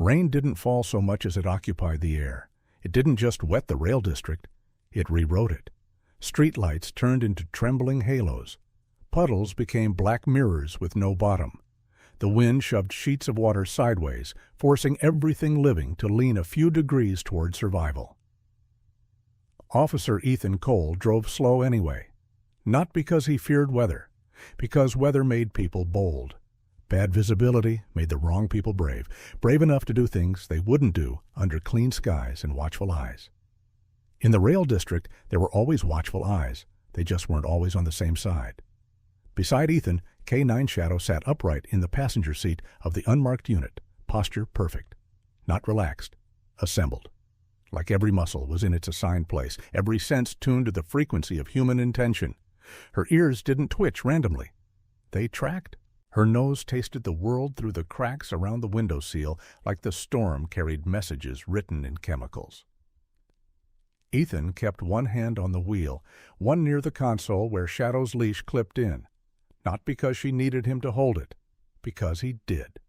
Rain didn't fall so much as it occupied the air. It didn't just wet the rail district, it rewrote it. Streetlights turned into trembling halos. Puddles became black mirrors with no bottom. The wind shoved sheets of water sideways, forcing everything living to lean a few degrees toward survival. Officer Ethan Cole drove slow anyway. Not because he feared weather, because weather made people bold. Bad visibility made the wrong people brave, brave enough to do things they wouldn't do under clean skies and watchful eyes. In the rail district, there were always watchful eyes. They just weren't always on the same side. Beside Ethan, K-9 Shadow sat upright in the passenger seat of the unmarked unit, posture perfect. Not relaxed, assembled. Like every muscle was in its assigned place, every sense tuned to the frequency of human intention. Her ears didn't twitch randomly. They tracked. Her nose tasted the world through the cracks around the window sill like the storm carried messages written in chemicals. Ethan kept one hand on the wheel, one near the console where Shadow's leash clipped in. Not because she needed him to hold it, because he did.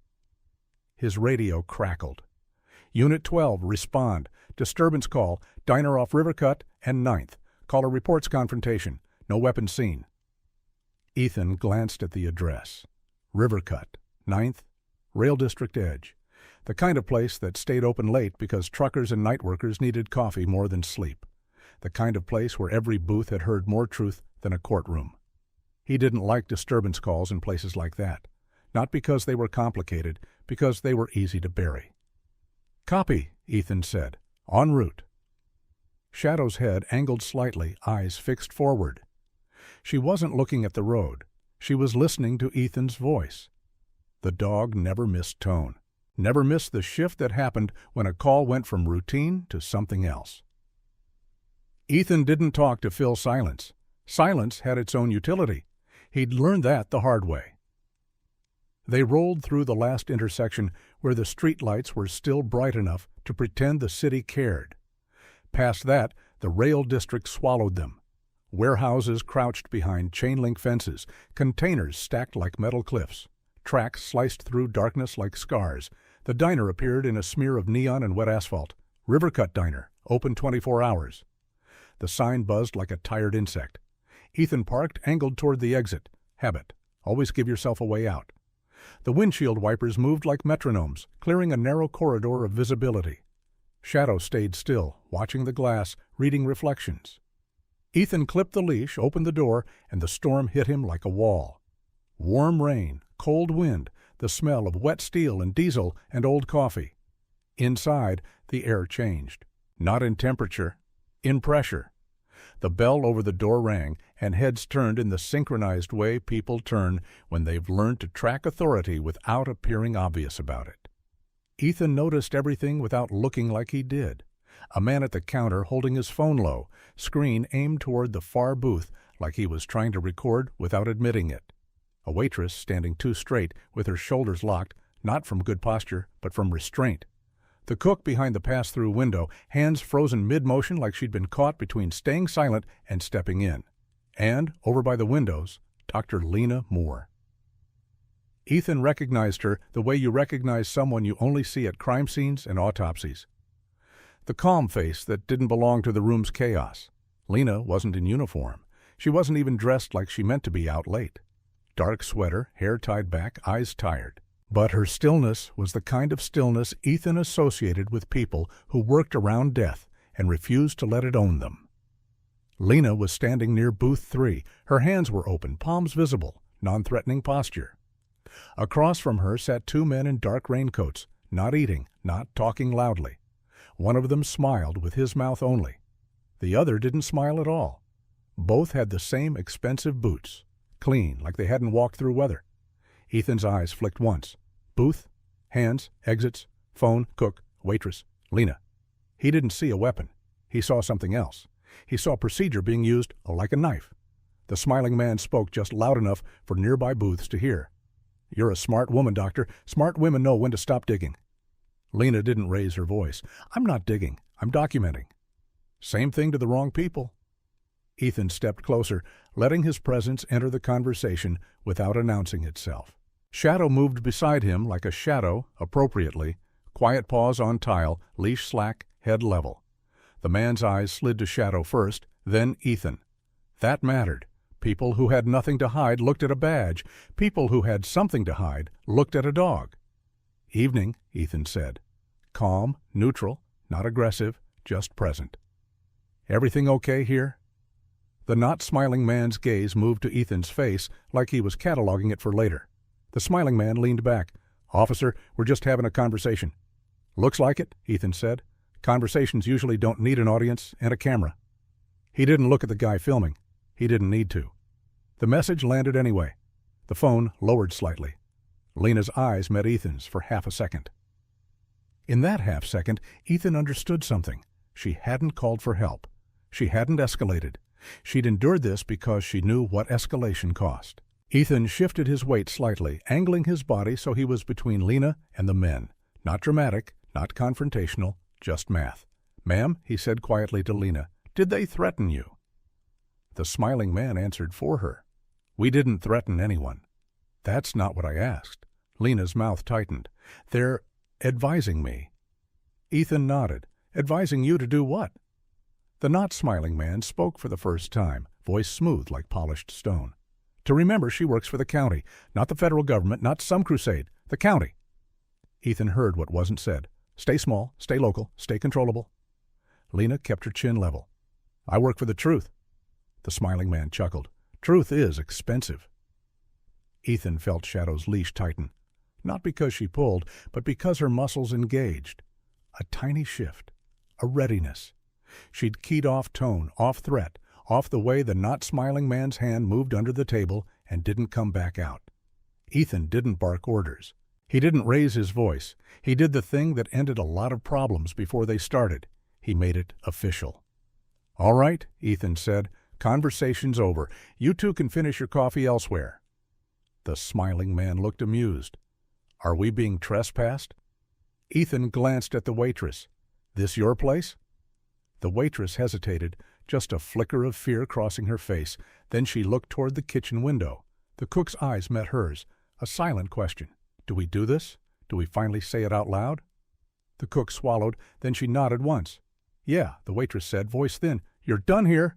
His radio crackled. Unit 12, respond. Disturbance call. Diner off Rivercut and 9th. Caller reports confrontation. No weapons seen. Ethan glanced at the address. Rivercut, 9th, Rail District Edge. The kind of place that stayed open late because truckers and night workers needed coffee more than sleep. The kind of place where every booth had heard more truth than a courtroom. He didn't like disturbance calls in places like that. Not because they were complicated, because they were easy to bury. Copy, Ethan said. En route. Shadow's head angled slightly, eyes fixed forward. She wasn't looking at the road. She was listening to Ethan's voice. The dog never missed tone. Never missed the shift that happened when a call went from routine to something else. Ethan didn't talk to fill silence. Silence had its own utility. He'd learned that the hard way. They rolled through the last intersection where the streetlights were still bright enough to pretend the city cared. Past that, the rail district swallowed them. Warehouses crouched behind chain-link fences, containers stacked like metal cliffs, tracks sliced through darkness like scars. The diner appeared in a smear of neon and wet asphalt. Rivercut Diner, open 24 hours. The sign buzzed like a tired insect. Ethan parked, angled toward the exit. Habit. Always give yourself a way out. The windshield wipers moved like metronomes, clearing a narrow corridor of visibility. Shadow stayed still, watching the glass, reading reflections. Ethan clipped the leash, opened the door, and the storm hit him like a wall. Warm rain, cold wind, the smell of wet steel and diesel and old coffee. Inside, the air changed. Not in temperature, in pressure. The bell over the door rang, and heads turned in the synchronized way people turn when they've learned to track authority without appearing obvious about it. Ethan noticed everything without looking like he did. A man at the counter holding his phone low, screen aimed toward the far booth like he was trying to record without admitting it. A waitress standing too straight with her shoulders locked, not from good posture, but from restraint. The cook behind the pass-through window, hands frozen mid-motion like she'd been caught between staying silent and stepping in. And, over by the windows, Dr. Lena Moore. Ethan recognized her the way you recognize someone you only see at crime scenes and autopsies. The calm face that didn't belong to the room's chaos. Lena wasn't in uniform. She wasn't even dressed like she meant to be out late. Dark sweater, hair tied back, eyes tired. But her stillness was the kind of stillness Ethan associated with people who worked around death and refused to let it own them. Lena was standing near booth 3. Her hands were open, palms visible, non-threatening posture. Across from her sat 2 men in dark raincoats, not eating, not talking loudly. One of them smiled with his mouth only. The other didn't smile at all. Both had the same expensive boots, clean like they hadn't walked through weather. Ethan's eyes flicked once. Booth, hands, exits, phone, cook, waitress, Lena. He didn't see a weapon. He saw something else. He saw procedure being used like a knife. The smiling man spoke just loud enough for nearby booths to hear. "You're a smart woman, doctor. Smart women know when to stop digging." Lena didn't raise her voice. "I'm not digging. I'm documenting." Same thing to the wrong people. Ethan stepped closer, letting his presence enter the conversation without announcing itself. Shadow moved beside him like a shadow, appropriately, Quiet pause on tile, leash slack, head level. The man's eyes slid to Shadow first, then Ethan. That mattered. People who had nothing to hide looked at a badge. People who had something to hide looked at a dog. "Evening," Ethan said. Calm, neutral, not aggressive, just present. "Everything okay here?" The not-smiling man's gaze moved to Ethan's face like he was cataloging it for later. The smiling man leaned back. "Officer, we're just having a conversation." "Looks like it," Ethan said. "Conversations usually don't need an audience and a camera." He didn't look at the guy filming. He didn't need to. The message landed anyway. The phone lowered slightly. Lena's eyes met Ethan's for half a second. In that half second, Ethan understood something. She hadn't called for help. She hadn't escalated. She'd endured this because she knew what escalation cost. Ethan shifted his weight slightly, angling his body so he was between Lena and the men. Not dramatic, not confrontational, just math. "Ma'am," he said quietly to Lena, "did they threaten you?" The smiling man answered for her. "We didn't threaten anyone." "That's not what I asked." Lena's mouth tightened. "They're advising me." Ethan nodded. "Advising you to do what?" The not-smiling man spoke for the first time, voice smooth like polished stone. "To remember she works for the county, not the federal government, not some crusade, the county." Ethan heard what wasn't said. "Stay small, stay local, stay controllable." Lena kept her chin level. "I work for the truth." The smiling man chuckled. "Truth is expensive." Ethan felt Shadow's leash tighten. Not because she pulled, but because her muscles engaged. A tiny shift. A readiness. She'd keyed off tone, off threat, off the way the not-smiling man's hand moved under the table and didn't come back out. Ethan didn't bark orders. He didn't raise his voice. He did the thing that ended a lot of problems before they started. He made it official. "All right," Ethan said. "Conversation's over. You two can finish your coffee elsewhere." The smiling man looked amused. "Are we being trespassed?" Ethan glanced at the waitress. "This your place?" The waitress hesitated, just a flicker of fear crossing her face. Then she looked toward the kitchen window. The cook's eyes met hers. A silent question. "Do we do this? Do we finally say it out loud?" The cook swallowed, then she nodded once. "Yeah," the waitress said, voice thin. "You're done here."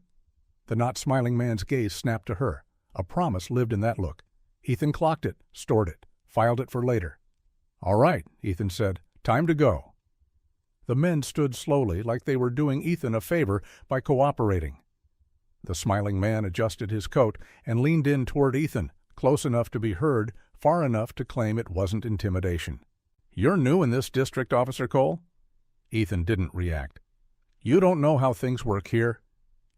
The not-smiling man's gaze snapped to her. A promise lived in that look. Ethan clocked it, stored it, filed it for later. "All right," Ethan said. "Time to go." The men stood slowly, like they were doing Ethan a favor by cooperating. The smiling man adjusted his coat and leaned in toward Ethan, close enough to be heard, far enough to claim it wasn't intimidation. "You're new in this district, Officer Cole?" Ethan didn't react. "You don't know how things work here."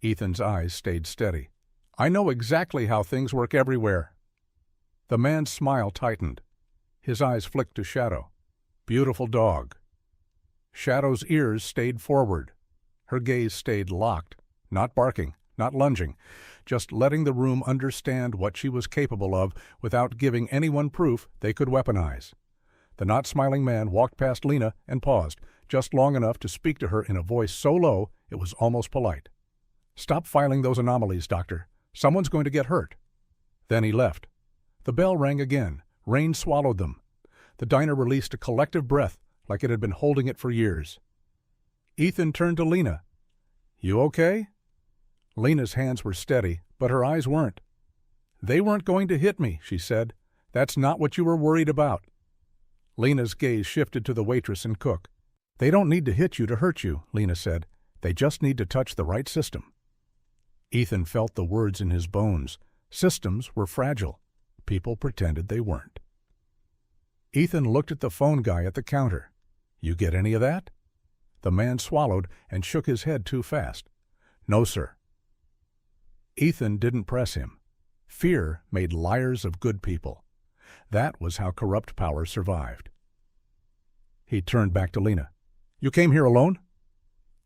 Ethan's eyes stayed steady. "I know exactly how things work everywhere." The man's smile tightened. His eyes flicked to Shadow. "Beautiful dog." Shadow's ears stayed forward. Her gaze stayed locked, not barking, not lunging, just letting the room understand what she was capable of without giving anyone proof they could weaponize. The not-smiling man walked past Lena and paused, just long enough to speak to her in a voice so low it was almost polite. "Stop filing those anomalies, Doctor. Someone's going to get hurt." Then he left. The bell rang again. Rain swallowed them. The diner released a collective breath, like it had been holding it for years. Ethan turned to Lena. "You okay?" Lena's hands were steady, but her eyes weren't. "They weren't going to hit me," she said. "That's not what you were worried about." Lena's gaze shifted to the waitress and cook. "They don't need to hit you to hurt you," Lena said. "They just need to touch the right system." Ethan felt the words in his bones. Systems were fragile. People pretended they weren't. Ethan looked at the phone guy at the counter. "You get any of that?" The man swallowed and shook his head too fast. "No, sir." Ethan didn't press him. Fear made liars of good people. That was how corrupt power survived. He turned back to Lena. "You came here alone?"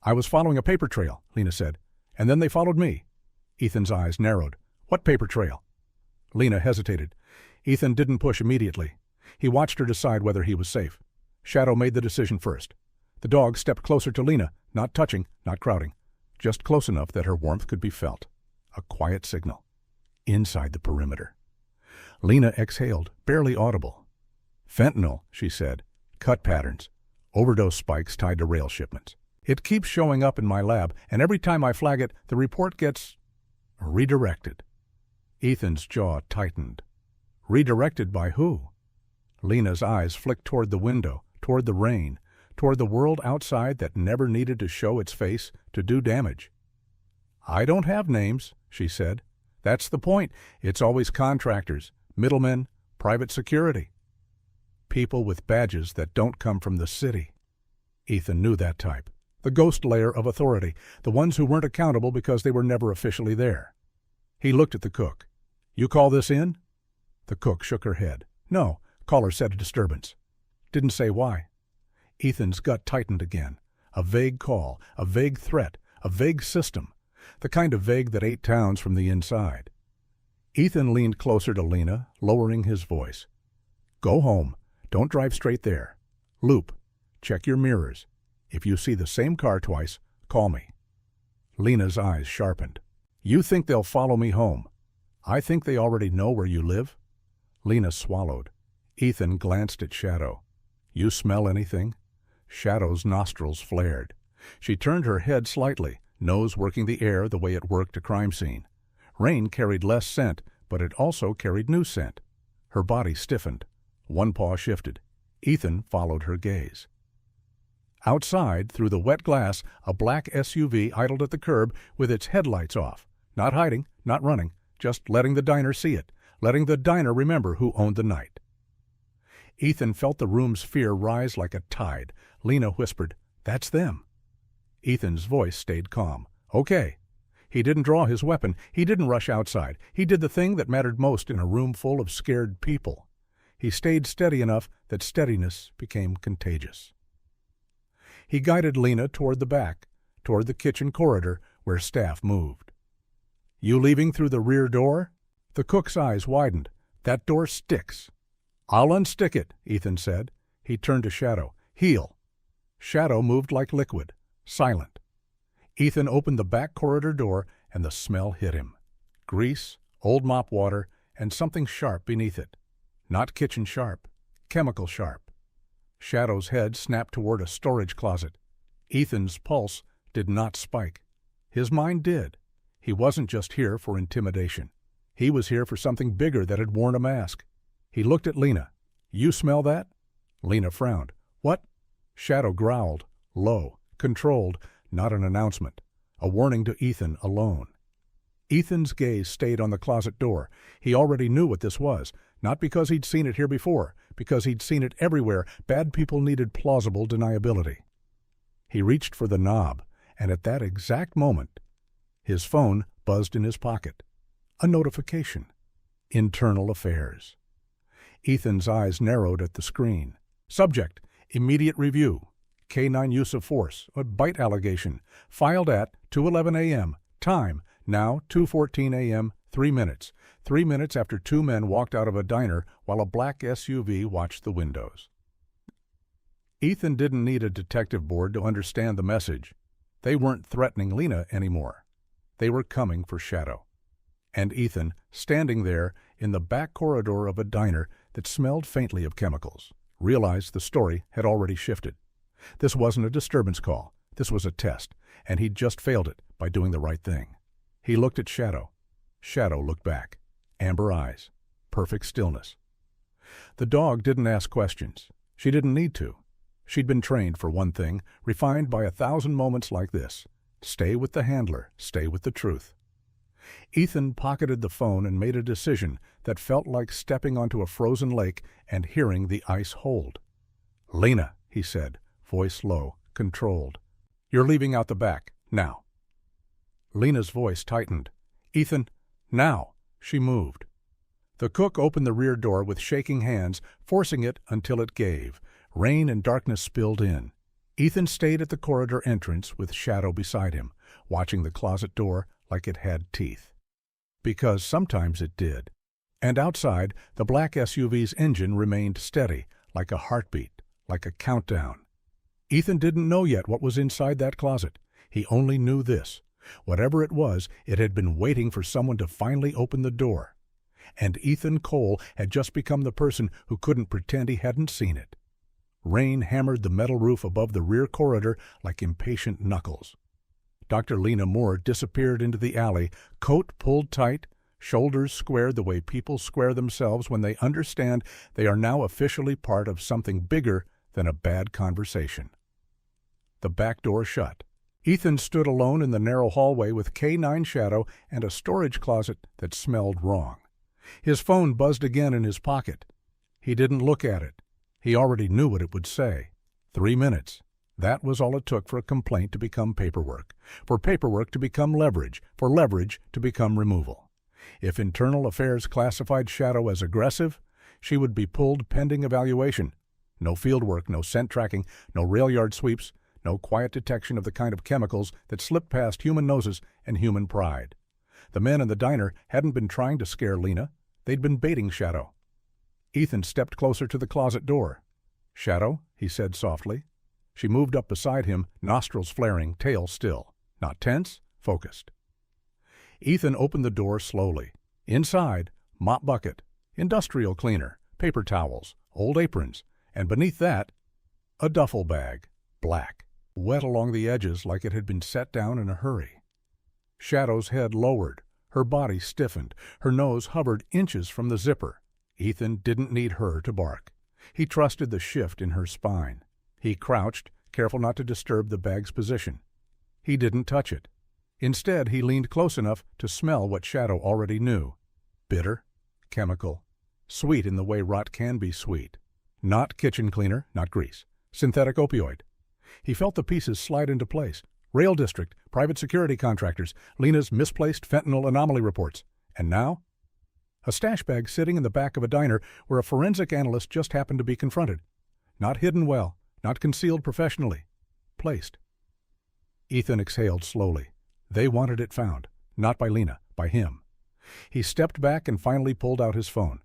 "I was following a paper trail," Lena said. "And then they followed me." Ethan's eyes narrowed. "What paper trail?" Lena hesitated. Ethan didn't push immediately. He watched her decide whether he was safe. Shadow made the decision first. The dog stepped closer to Lena, not touching, not crowding. Just close enough that her warmth could be felt. A quiet signal. Inside the perimeter. Lena exhaled, barely audible. "Fentanyl," she said. "Cut patterns. Overdose spikes tied to rail shipments. It keeps showing up in my lab, and every time I flag it, the report gets redirected. Ethan's jaw tightened. Redirected by who? Lena's eyes flicked toward the window, toward the rain, toward the world outside that never needed to show its face to do damage. "I don't have names," she said. "That's the point. It's always contractors, middlemen, private security. People with badges that don't come from the city." Ethan knew that type. The ghost layer of authority, the ones who weren't accountable because they were never officially there. He looked at the cook. "You call this in?" The cook shook her head. "No, caller said a disturbance." Didn't say why. Ethan's gut tightened again. A vague call, a vague threat, a vague system, the kind of vague that ate towns from the inside. Ethan leaned closer to Lena, lowering his voice. "Go home. Don't drive straight there. Loop. Check your mirrors. If you see the same car twice, call me." Lena's eyes sharpened. "You think they'll follow me home? I think they already know where you live." Lena swallowed. Ethan glanced at Shadow. "You smell anything?" Shadow's nostrils flared. She turned her head slightly, nose working the air the way it worked a crime scene. Rain carried less scent, but it also carried new scent. Her body stiffened. One paw shifted. Ethan followed her gaze. Outside, through the wet glass, a black SUV idled at the curb with its headlights off. Not hiding, not running, just letting the diner see it, letting the diner remember who owned the night. Ethan felt the room's fear rise like a tide. Lena whispered, "That's them." Ethan's voice stayed calm. "Okay." He didn't draw his weapon. He didn't rush outside. He did the thing that mattered most in a room full of scared people. He stayed steady enough that steadiness became contagious. He guided Lena toward the back, toward the kitchen corridor where staff moved. "You leaving through the rear door?" The cook's eyes widened. "That door sticks." "I'll unstick it," Ethan said. He turned to Shadow. "Heel." Shadow moved like liquid, silent. Ethan opened the back corridor door, and the smell hit him. Grease, old mop water, and something sharp beneath it. Not kitchen sharp, chemical sharp. Shadow's head snapped toward a storage closet. Ethan's pulse did not spike. His mind did. He wasn't just here for intimidation. He was here for something bigger that had worn a mask. He looked at Lena. "You smell that?" Lena frowned. "What?" Shadow growled, low, controlled, not an announcement, a warning to Ethan alone. Ethan's gaze stayed on the closet door. He already knew what this was, not because he'd seen it here before, because he'd seen it everywhere. Bad people needed plausible deniability. He reached for the knob, and at that exact moment, his phone buzzed in his pocket. A notification. Internal Affairs. Ethan's eyes narrowed at the screen. Subject, immediate review. K-9 use of force, a bite allegation. Filed at 2:11 a.m. Time, now 2:14 a.m., 3 minutes. 3 minutes after two men walked out of a diner while a black SUV watched the windows. Ethan didn't need a detective board to understand the message. They weren't threatening Lena anymore. They were coming for Shadow. And Ethan, standing there in the back corridor of a diner that smelled faintly of chemicals, realized the story had already shifted. This wasn't a disturbance call. This was a test, and he'd just failed it by doing the right thing. He looked at Shadow. Shadow looked back. Amber eyes. Perfect stillness. The dog didn't ask questions. She didn't need to. She'd been trained for one thing, refined by 1,000 moments like this. Stay with the handler. Stay with the truth. Ethan pocketed the phone and made a decision that felt like stepping onto a frozen lake and hearing the ice hold. "Lena," he said, voice low, controlled. "You're leaving out the back, now." Lena's voice tightened. "Ethan, now." She moved. The cook opened the rear door with shaking hands, forcing it until it gave. Rain and darkness spilled in. Ethan stayed at the corridor entrance with Shadow beside him, watching the closet door like it had teeth. Because sometimes it did. And outside, the black SUV's engine remained steady, like a heartbeat, like a countdown. Ethan didn't know yet what was inside that closet. He only knew this. Whatever it was, it had been waiting for someone to finally open the door. And Ethan Cole had just become the person who couldn't pretend he hadn't seen it. Rain hammered the metal roof above the rear corridor like impatient knuckles. Dr. Lena Moore disappeared into the alley, coat pulled tight, shoulders squared the way people square themselves when they understand they are now officially part of something bigger than a bad conversation. The back door shut. Ethan stood alone in the narrow hallway with K9 Shadow and a storage closet that smelled wrong. His phone buzzed again in his pocket. He didn't look at it. He already knew what it would say. 3 minutes. That was all it took for a complaint to become paperwork, for paperwork to become leverage, for leverage to become removal. If Internal Affairs classified Shadow as aggressive, she would be pulled pending evaluation. No field work, no scent tracking, no rail yard sweeps, no quiet detection of the kind of chemicals that slip past human noses and human pride. The men in the diner hadn't been trying to scare Lena. They'd been baiting Shadow. Ethan stepped closer to the closet door. "Shadow," he said softly. She moved up beside him, nostrils flaring, tail still. Not tense, focused. Ethan opened the door slowly. Inside, mop bucket, industrial cleaner, paper towels, old aprons, and beneath that, a duffel bag, black, wet along the edges like it had been set down in a hurry. Shadow's head lowered, her body stiffened, her nose hovered inches from the zipper. Ethan didn't need her to bark. He trusted the shift in her spine. He crouched, careful not to disturb the bag's position. He didn't touch it. Instead, he leaned close enough to smell what Shadow already knew. Bitter, chemical, sweet in the way rot can be sweet. Not kitchen cleaner, not grease. Synthetic opioid. He felt the pieces slide into place. Rail district, private security contractors, Lena's misplaced fentanyl anomaly reports. And now? A stash bag sitting in the back of a diner where a forensic analyst just happened to be confronted. Not hidden well, not concealed professionally. Placed. Ethan exhaled slowly. They wanted it found. Not by Lena, by him. He stepped back and finally pulled out his phone.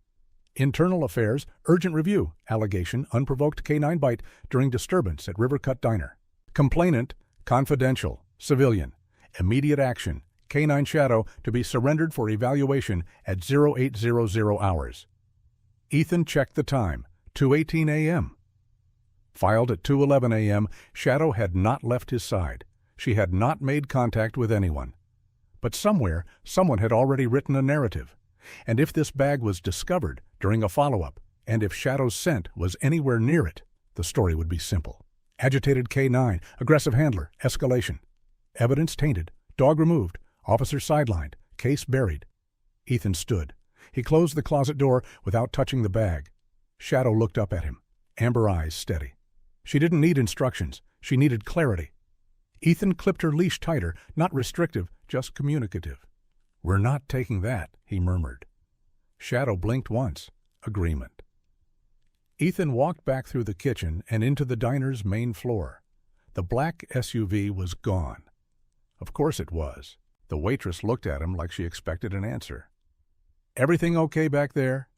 Internal Affairs, urgent review, allegation, unprovoked K9 bite during disturbance at Rivercut Diner. Complainant, confidential, civilian. Immediate action, K9 Shadow to be surrendered for evaluation at 0800 hours. Ethan checked the time, 2:18 a.m. Filed at 2:11 a.m., Shadow had not left his side. She had not made contact with anyone. But somewhere, someone had already written a narrative. And if this bag was discovered during a follow-up, and if Shadow's scent was anywhere near it, the story would be simple. Agitated K9, aggressive handler, escalation. Evidence tainted, dog removed, officer sidelined, case buried. Ethan stood. He closed the closet door without touching the bag. Shadow looked up at him, amber eyes steady. She didn't need instructions. She needed clarity. Ethan clipped her leash tighter, not restrictive, just communicative. "We're not taking that," he murmured. Shadow blinked once. Agreement. Ethan walked back through the kitchen and into the diner's main floor. The black SUV was gone. Of course it was. The waitress looked at him like she expected an answer. "Everything okay back there?"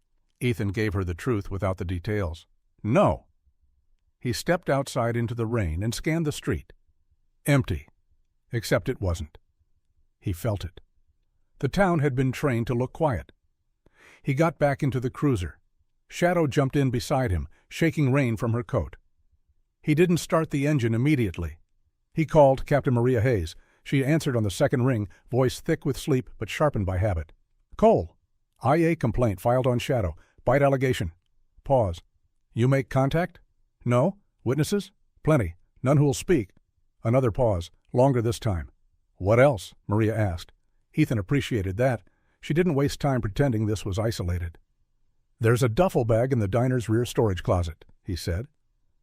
Ethan gave her the truth without the details. "No." He stepped outside into the rain and scanned the street. Empty. Except it wasn't. He felt it. The town had been trained to look quiet. He got back into the cruiser. Shadow jumped in beside him, shaking rain from her coat. He didn't start the engine immediately. He called Captain Maria Hayes. She answered on the second ring, voice thick with sleep but sharpened by habit. "Cole. IA complaint filed on Shadow. Bite allegation." Pause. "You make contact?" "No. Witnesses?" "Plenty. None who'll speak." Another pause, longer this time. "What else?" Maria asked. Ethan appreciated that. She didn't waste time pretending this was isolated. "There's a duffel bag in the diner's rear storage closet," he said.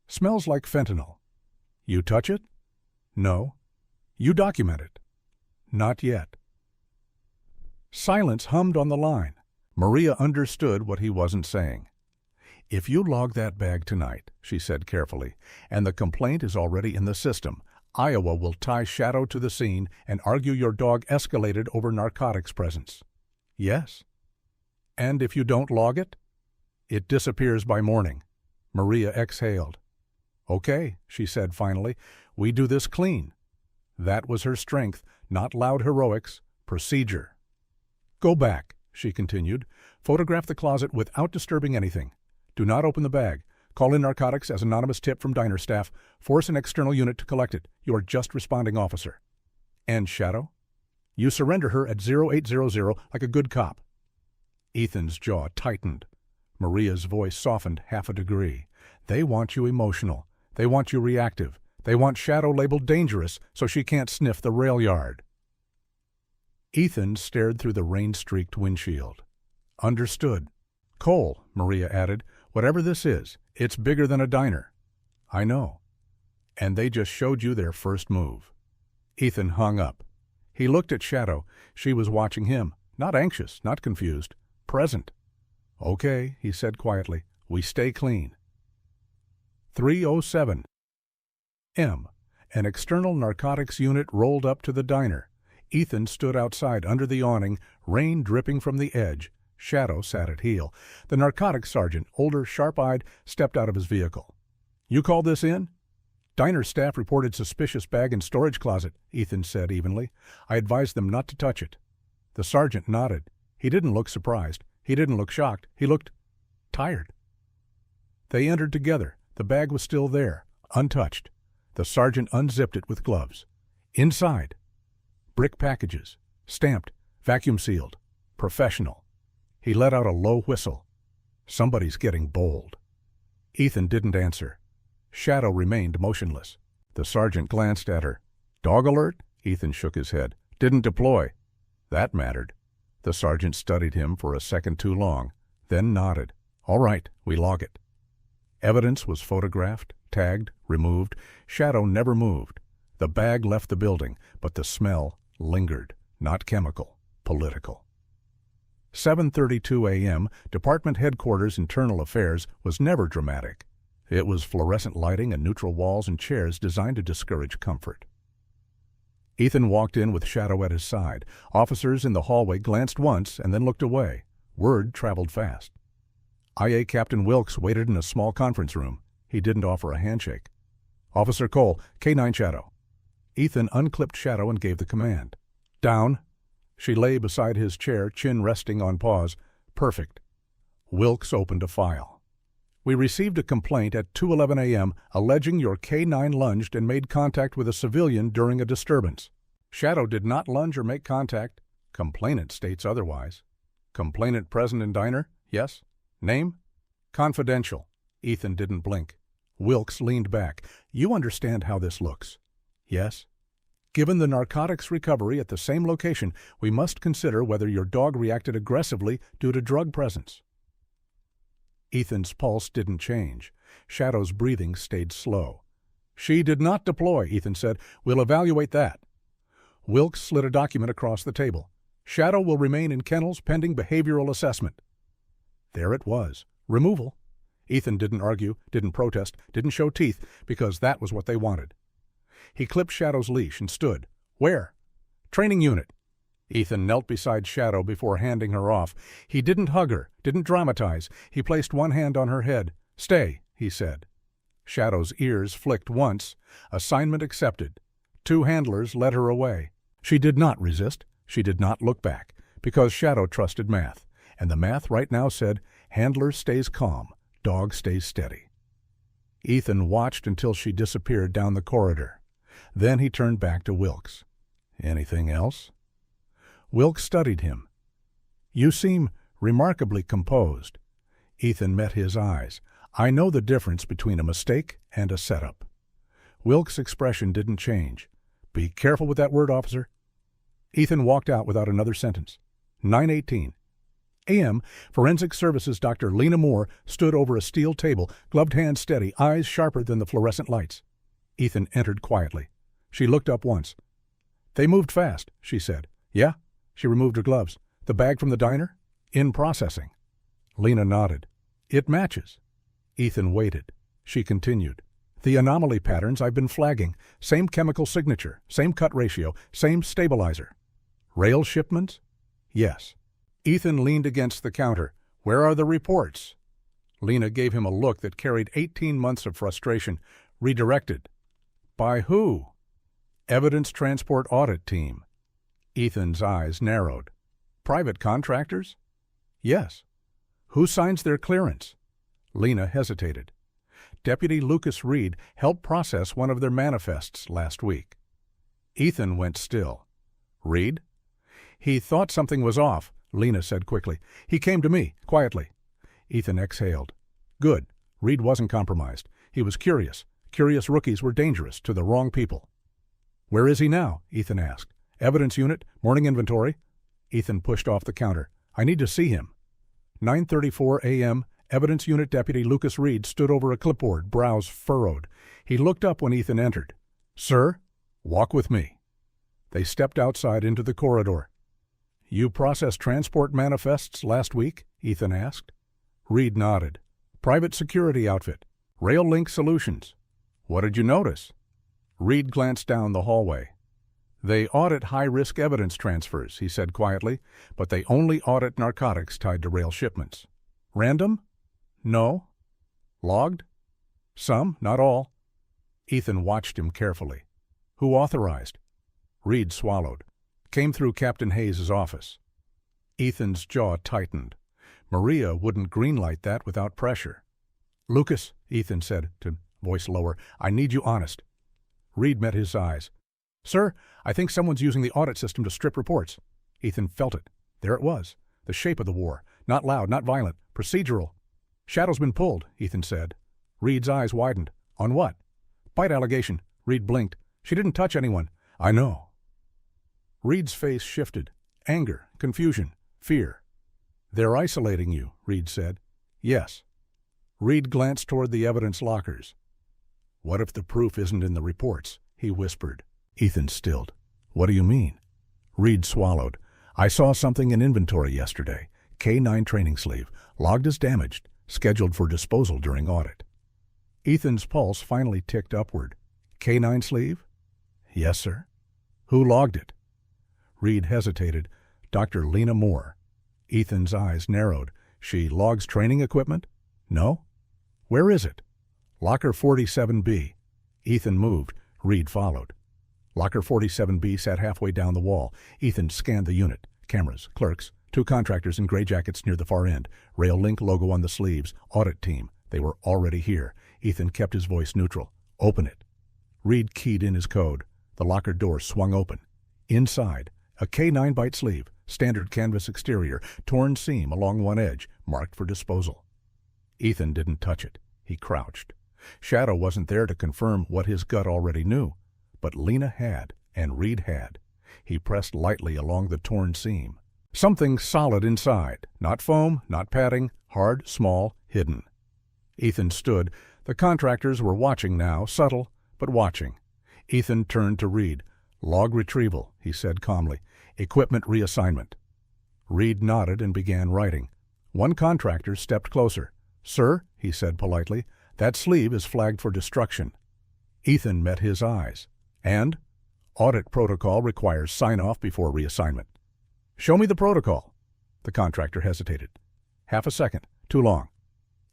"Smells like fentanyl." "You touch it?" "No." "You document it?" "Not yet." Silence hummed on the line. Maria understood what he wasn't saying. "If you log that bag tonight," she said carefully, "and the complaint is already in the system, Iowa will tie Shadow to the scene and argue your dog escalated over narcotics presence." "Yes." "And if you don't log it?" "It disappears by morning." Maria exhaled. "Okay," she said finally, "we do this clean." That was her strength, not loud heroics, procedure. "Go back," she continued. "Photograph the closet without disturbing anything. Do not open the bag. Call in narcotics as anonymous tip from diner staff. Force an external unit to collect it. You are just responding, officer. And Shadow? You surrender her at 0800 like a good cop. Ethan's jaw tightened. Maria's voice softened half a degree. They want you emotional. They want you reactive. They want Shadow labeled dangerous so she can't sniff the rail yard. Ethan stared through the rain-streaked windshield. Understood. Cole, Maria added, whatever this is, it's bigger than a diner. I know. And they just showed you their first move. Ethan hung up. He looked at Shadow. She was watching him, not anxious, not confused, present. Okay, he said quietly, we stay clean. 3:07 M. An external narcotics unit rolled up to the diner. Ethan stood outside under the awning, rain dripping from the edge. Shadow sat at heel. The narcotics sergeant, older, sharp-eyed, stepped out of his vehicle. You called this in? Diner staff reported suspicious bag in storage closet, Ethan said evenly. I advised them not to touch it. The sergeant nodded. He didn't look surprised. He didn't look shocked. He looked tired. They entered together. The bag was still there, untouched. The sergeant unzipped it with gloves. Inside, brick packages, stamped, vacuum-sealed, professional. He let out a low whistle. Somebody's getting bold. Ethan didn't answer. Shadow remained motionless. The sergeant glanced at her. Dog alert? Ethan shook his head. Didn't deploy. That mattered. The sergeant studied him for a second too long, then nodded. All right, we log it. Evidence was photographed, tagged, removed. Shadow never moved. The bag left the building, but the smell lingered. Not chemical, political. 7:32 a.m., Department Headquarters Internal Affairs was never dramatic. It was fluorescent lighting and neutral walls and chairs designed to discourage comfort. Ethan walked in with Shadow at his side. Officers in the hallway glanced once and then looked away. Word traveled fast. IA Captain Wilkes waited in a small conference room. He didn't offer a handshake. Officer Cole, K9 Shadow. Ethan unclipped Shadow and gave the command. Down. She lay beside his chair, chin resting on paws. Perfect. Wilkes opened a file. We received a complaint at 2:11 a.m. alleging your K9 lunged and made contact with a civilian during a disturbance. Shadow did not lunge or make contact. Complainant states otherwise. Complainant present in diner? Yes. Name? Confidential. Ethan didn't blink. Wilkes leaned back. You understand how this looks? Yes. Given the narcotics recovery at the same location, we must consider whether your dog reacted aggressively due to drug presence. Ethan's pulse didn't change. Shadow's breathing stayed slow. She did not deploy, Ethan said. We'll evaluate that. Wilkes slid a document across the table. Shadow will remain in kennels pending behavioral assessment. There it was. Removal. Ethan didn't argue, didn't protest, didn't show teeth, because that was what they wanted. He clipped Shadow's leash and stood. Where? Training unit. Ethan knelt beside Shadow before handing her off. He didn't hug her, didn't dramatize. He placed one hand on her head. Stay, he said. Shadow's ears flicked once. Assignment accepted. 2 handlers led her away. She did not resist. She did not look back, because Shadow trusted math. And the math right now said, handler stays calm, dog stays steady. Ethan watched until she disappeared down the corridor. Then he turned back to Wilkes. Anything else? Wilkes studied him. You seem remarkably composed. Ethan met his eyes. I know the difference between a mistake and a setup. Wilkes' expression didn't change. Be careful with that word, officer. Ethan walked out without another sentence. 9:18 a.m., Forensic Services Dr. Lena Moore stood over a steel table, gloved hands steady, eyes sharper than the fluorescent lights. Ethan entered quietly. She looked up once. They moved fast, she said. Yeah? She removed her gloves. The bag from the diner? In processing. Lena nodded. It matches. Ethan waited. She continued. The anomaly patterns I've been flagging. Same chemical signature, same cut ratio, same stabilizer. Rail shipments? Yes. Ethan leaned against the counter. Where are the reports? Lena gave him a look that carried 18 months of frustration. Redirected. By who? Evidence Transport Audit Team. Ethan's eyes narrowed. Private contractors? Yes. Who signs their clearance? Lena hesitated. Deputy Lucas Reed helped process one of their manifests last week. Ethan went still. Reed? He thought something was off, Lena said quickly. He came to me, quietly. Ethan exhaled. Good. Reed wasn't compromised. He was curious. Curious rookies were dangerous to the wrong people. Where is he now? Ethan asked. Evidence unit, morning inventory. Ethan pushed off the counter. I need to see him. 9:34 a.m., Evidence Unit Deputy Lucas Reed stood over a clipboard, brows furrowed. He looked up when Ethan entered. Sir, walk with me. They stepped outside into the corridor. You processed transport manifests last week? Ethan asked. Reed nodded. Private security outfit. Rail Link Solutions. What did you notice? Reed glanced down the hallway. They audit high-risk evidence transfers, he said quietly, but they only audit narcotics tied to rail shipments. Random? No. Logged? Some, not all. Ethan watched him carefully. Who authorized? Reed swallowed. Came through Captain Hayes' office. Ethan's jaw tightened. Maria wouldn't greenlight that without pressure. Lucas, Ethan said, to voice lower, I need you honest. Reed met his eyes. Sir, I think someone's using the audit system to strip reports. Ethan felt it. There it was. The shape of the war. Not loud, not violent. Procedural. Shadow's been pulled, Ethan said. Reed's eyes widened. On what? Bite allegation. Reed blinked. She didn't touch anyone. I know. Reed's face shifted. Anger, confusion, fear. They're isolating you, Reed said. Yes. Reed glanced toward the evidence lockers. What if the proof isn't in the reports? He whispered. Ethan stilled. What do you mean? Reed swallowed. I saw something in inventory yesterday. K9 training sleeve, logged as damaged, scheduled for disposal during audit. Ethan's pulse finally ticked upward. K9 sleeve? Yes, sir. Who logged it? Reed hesitated. Dr. Lena Moore. Ethan's eyes narrowed. She logs training equipment? No? Where is it? Locker 47B. Ethan moved. Reed followed. Locker 47B sat halfway down the wall. Ethan scanned the unit. Cameras, clerks, 2 contractors in gray jackets near the far end. Rail Link logo on the sleeves. Audit team. They were already here. Ethan kept his voice neutral. Open it. Reed keyed in his code. The locker door swung open. Inside, a K9 bite sleeve, standard canvas exterior, torn seam along one edge, marked for disposal. Ethan didn't touch it. He crouched. Shadow wasn't there to confirm what his gut already knew, but Lena had, and Reed had. He pressed lightly along the torn seam. Something solid inside, not foam, not padding, hard, small, hidden. Ethan stood. The contractors were watching now, subtle, but watching. Ethan turned to Reed. Log retrieval, he said calmly. Equipment reassignment. Reed nodded and began writing. One contractor stepped closer. Sir, he said politely, that sleeve is flagged for destruction. Ethan met his eyes. And? Audit protocol requires sign-off before reassignment. Show me the protocol. The contractor hesitated. Half a second. Too long.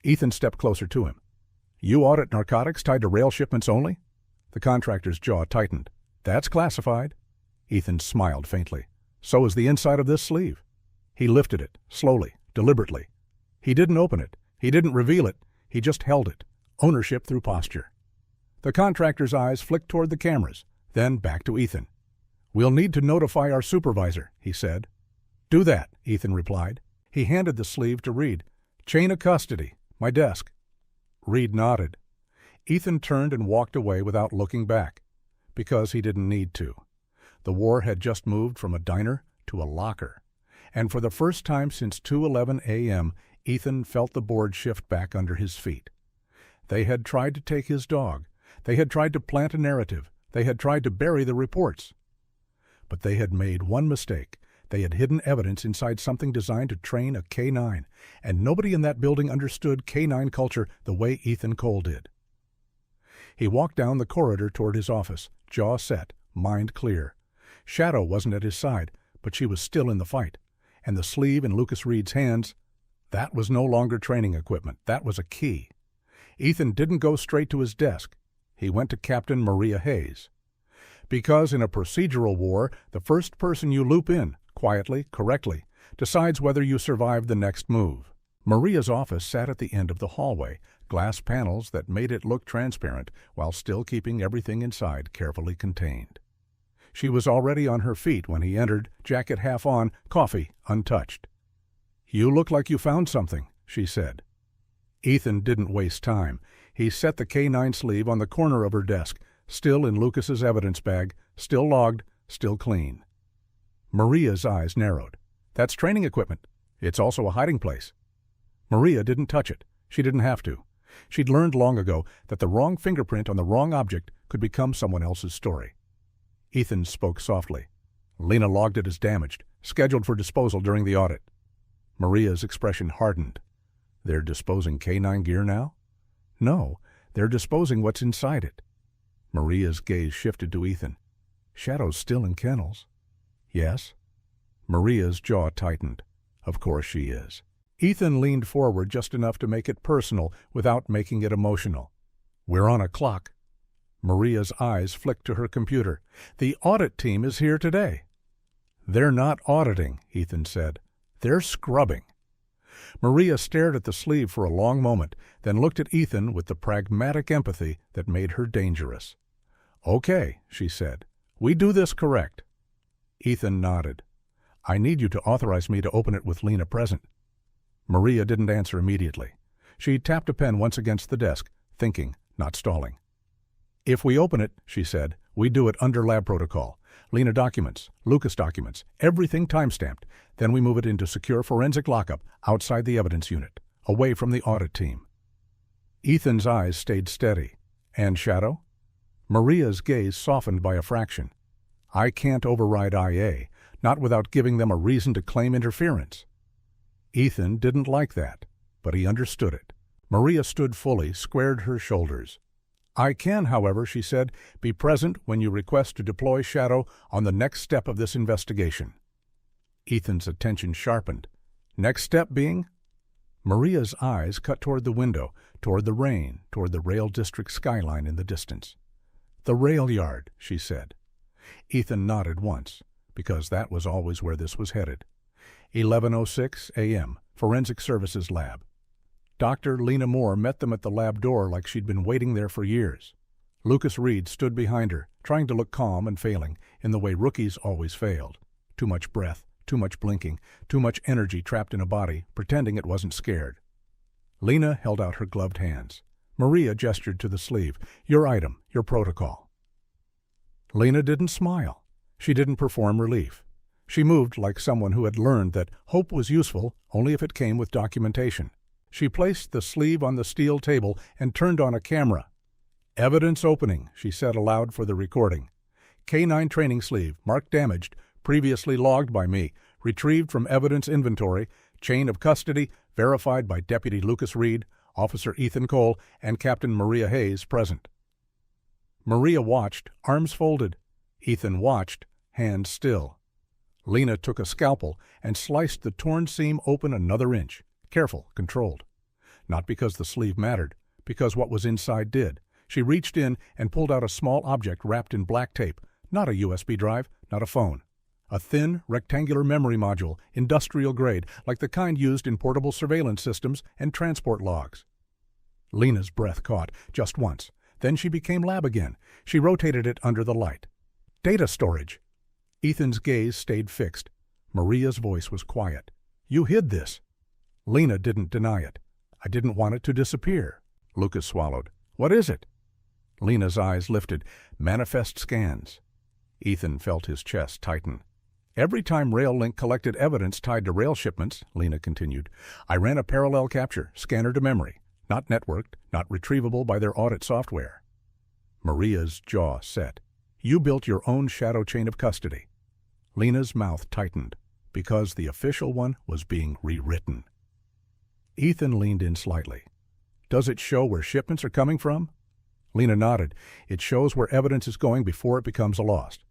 Ethan stepped closer to him. You audit narcotics tied to rail shipments only? The contractor's jaw tightened. That's classified. Ethan smiled faintly. So is the inside of this sleeve. He lifted it, slowly, deliberately. He didn't open it. He didn't reveal it. He just held it. Ownership through posture. The contractor's eyes flicked toward the cameras, then back to Ethan. We'll need to notify our supervisor, he said. Do that, Ethan replied. He handed the sleeve to Reed. Chain of custody. My desk. Reed nodded. Ethan turned and walked away without looking back, because he didn't need to. The war had just moved from a diner to a locker, and for the first time since 2:11 a.m., Ethan felt the board shift back under his feet. They had tried to take his dog. They had tried to plant a narrative. They had tried to bury the reports. But they had made one mistake. They had hidden evidence inside something designed to train a K9, and nobody in that building understood K9 culture the way Ethan Cole did. He walked down the corridor toward his office, jaw set, mind clear. Shadow wasn't at his side, but she was still in the fight. And the sleeve in Lucas Reed's hands, that was no longer training equipment. That was a key. Ethan didn't go straight to his desk. He went to Captain Maria Hayes. Because in a procedural war, the first person you loop in, quietly, correctly, decides whether you survive the next move. Maria's office sat at the end of the hallway, glass panels that made it look transparent while still keeping everything inside carefully contained. She was already on her feet when he entered, jacket half on, coffee untouched. "You look like you found something," she said. Ethan didn't waste time. He set the K9 sleeve on the corner of her desk, still in Lucas's evidence bag, still logged, still clean. Maria's eyes narrowed. "That's training equipment. It's also a hiding place." Maria didn't touch it. She didn't have to. She'd learned long ago that the wrong fingerprint on the wrong object could become someone else's story. Ethan spoke softly. "Lena logged it as damaged, scheduled for disposal during the audit." Maria's expression hardened. "They're disposing K9 gear now?" "No, they're disposing what's inside it." Maria's gaze shifted to Ethan. "Shadow's still in kennels." "Yes." Maria's jaw tightened. "Of course she is." Ethan leaned forward just enough to make it personal without making it emotional. "We're on a clock." Maria's eyes flicked to her computer. "The audit team is here today." "They're not auditing," Ethan said. "They're scrubbing." Maria stared at the sleeve for a long moment, then looked at Ethan with the pragmatic empathy that made her dangerous. "Okay," she said. "We do this correct." Ethan nodded. "I need you to authorize me to open it with Lena present." Maria didn't answer immediately. She tapped a pen once against the desk, thinking, not stalling. "If we open it," she said, "we do it under lab protocol. Lena documents, Lucas documents, everything time-stamped. Then we move it into secure forensic lockup outside the evidence unit, away from the audit team." Ethan's eyes stayed steady. "And Shadow?" Maria's gaze softened by a fraction. "I can't override IA, not without giving them a reason to claim interference." Ethan didn't like that, but he understood it. Maria stood fully, squared her shoulders. "I can, however," she said, "be present when you request to deploy Shadow on the next step of this investigation." Ethan's attention sharpened. "Next step being?" Maria's eyes cut toward the window, toward the rain, toward the rail district skyline in the distance. "The rail yard," she said. Ethan nodded once, because that was always where this was headed. 11:06 a.m., Forensic Services Lab. Dr. Lena Moore met them at the lab door like she'd been waiting there for years. Lucas Reed stood behind her, trying to look calm and failing, in the way rookies always failed. Too much breath, too much blinking, too much energy trapped in a body, pretending it wasn't scared. Lena held out her gloved hands. Maria gestured to the sleeve. "Your item, your protocol." Lena didn't smile. She didn't perform relief. She moved like someone who had learned that hope was useful only if it came with documentation. She placed the sleeve on the steel table and turned on a camera. "Evidence opening," she said aloud for the recording. "K9 training sleeve, marked damaged, previously logged by me, retrieved from evidence inventory, chain of custody, verified by Deputy Lucas Reed, Officer Ethan Cole, and Captain Maria Hayes present." Maria watched, arms folded. Ethan watched, hands still. Lena took a scalpel and sliced the torn seam open another inch. Careful, controlled. Not because the sleeve mattered, because what was inside did. She reached in and pulled out a small object wrapped in black tape, not a USB drive, not a phone. A thin, rectangular memory module, industrial grade, like the kind used in portable surveillance systems and transport logs. Lena's breath caught, just once. Then she became lab again. She rotated it under the light. "Data storage." Ethan's gaze stayed fixed. Maria's voice was quiet. "You hid this." Lena didn't deny it. "I didn't want it to disappear." Lucas swallowed. "What is it?" Lena's eyes lifted. "Manifest scans." Ethan felt his chest tighten. "Every time RailLink collected evidence tied to rail shipments," Lena continued, "I ran a parallel capture, scanner to memory. Not networked, not retrievable by their audit software." Maria's jaw set. "You built your own shadow chain of custody." Lena's mouth tightened, because the official one was being rewritten. Ethan leaned in slightly. "Does it show where shipments are coming from?" Lena nodded. "It shows where evidence is going before it becomes a lost."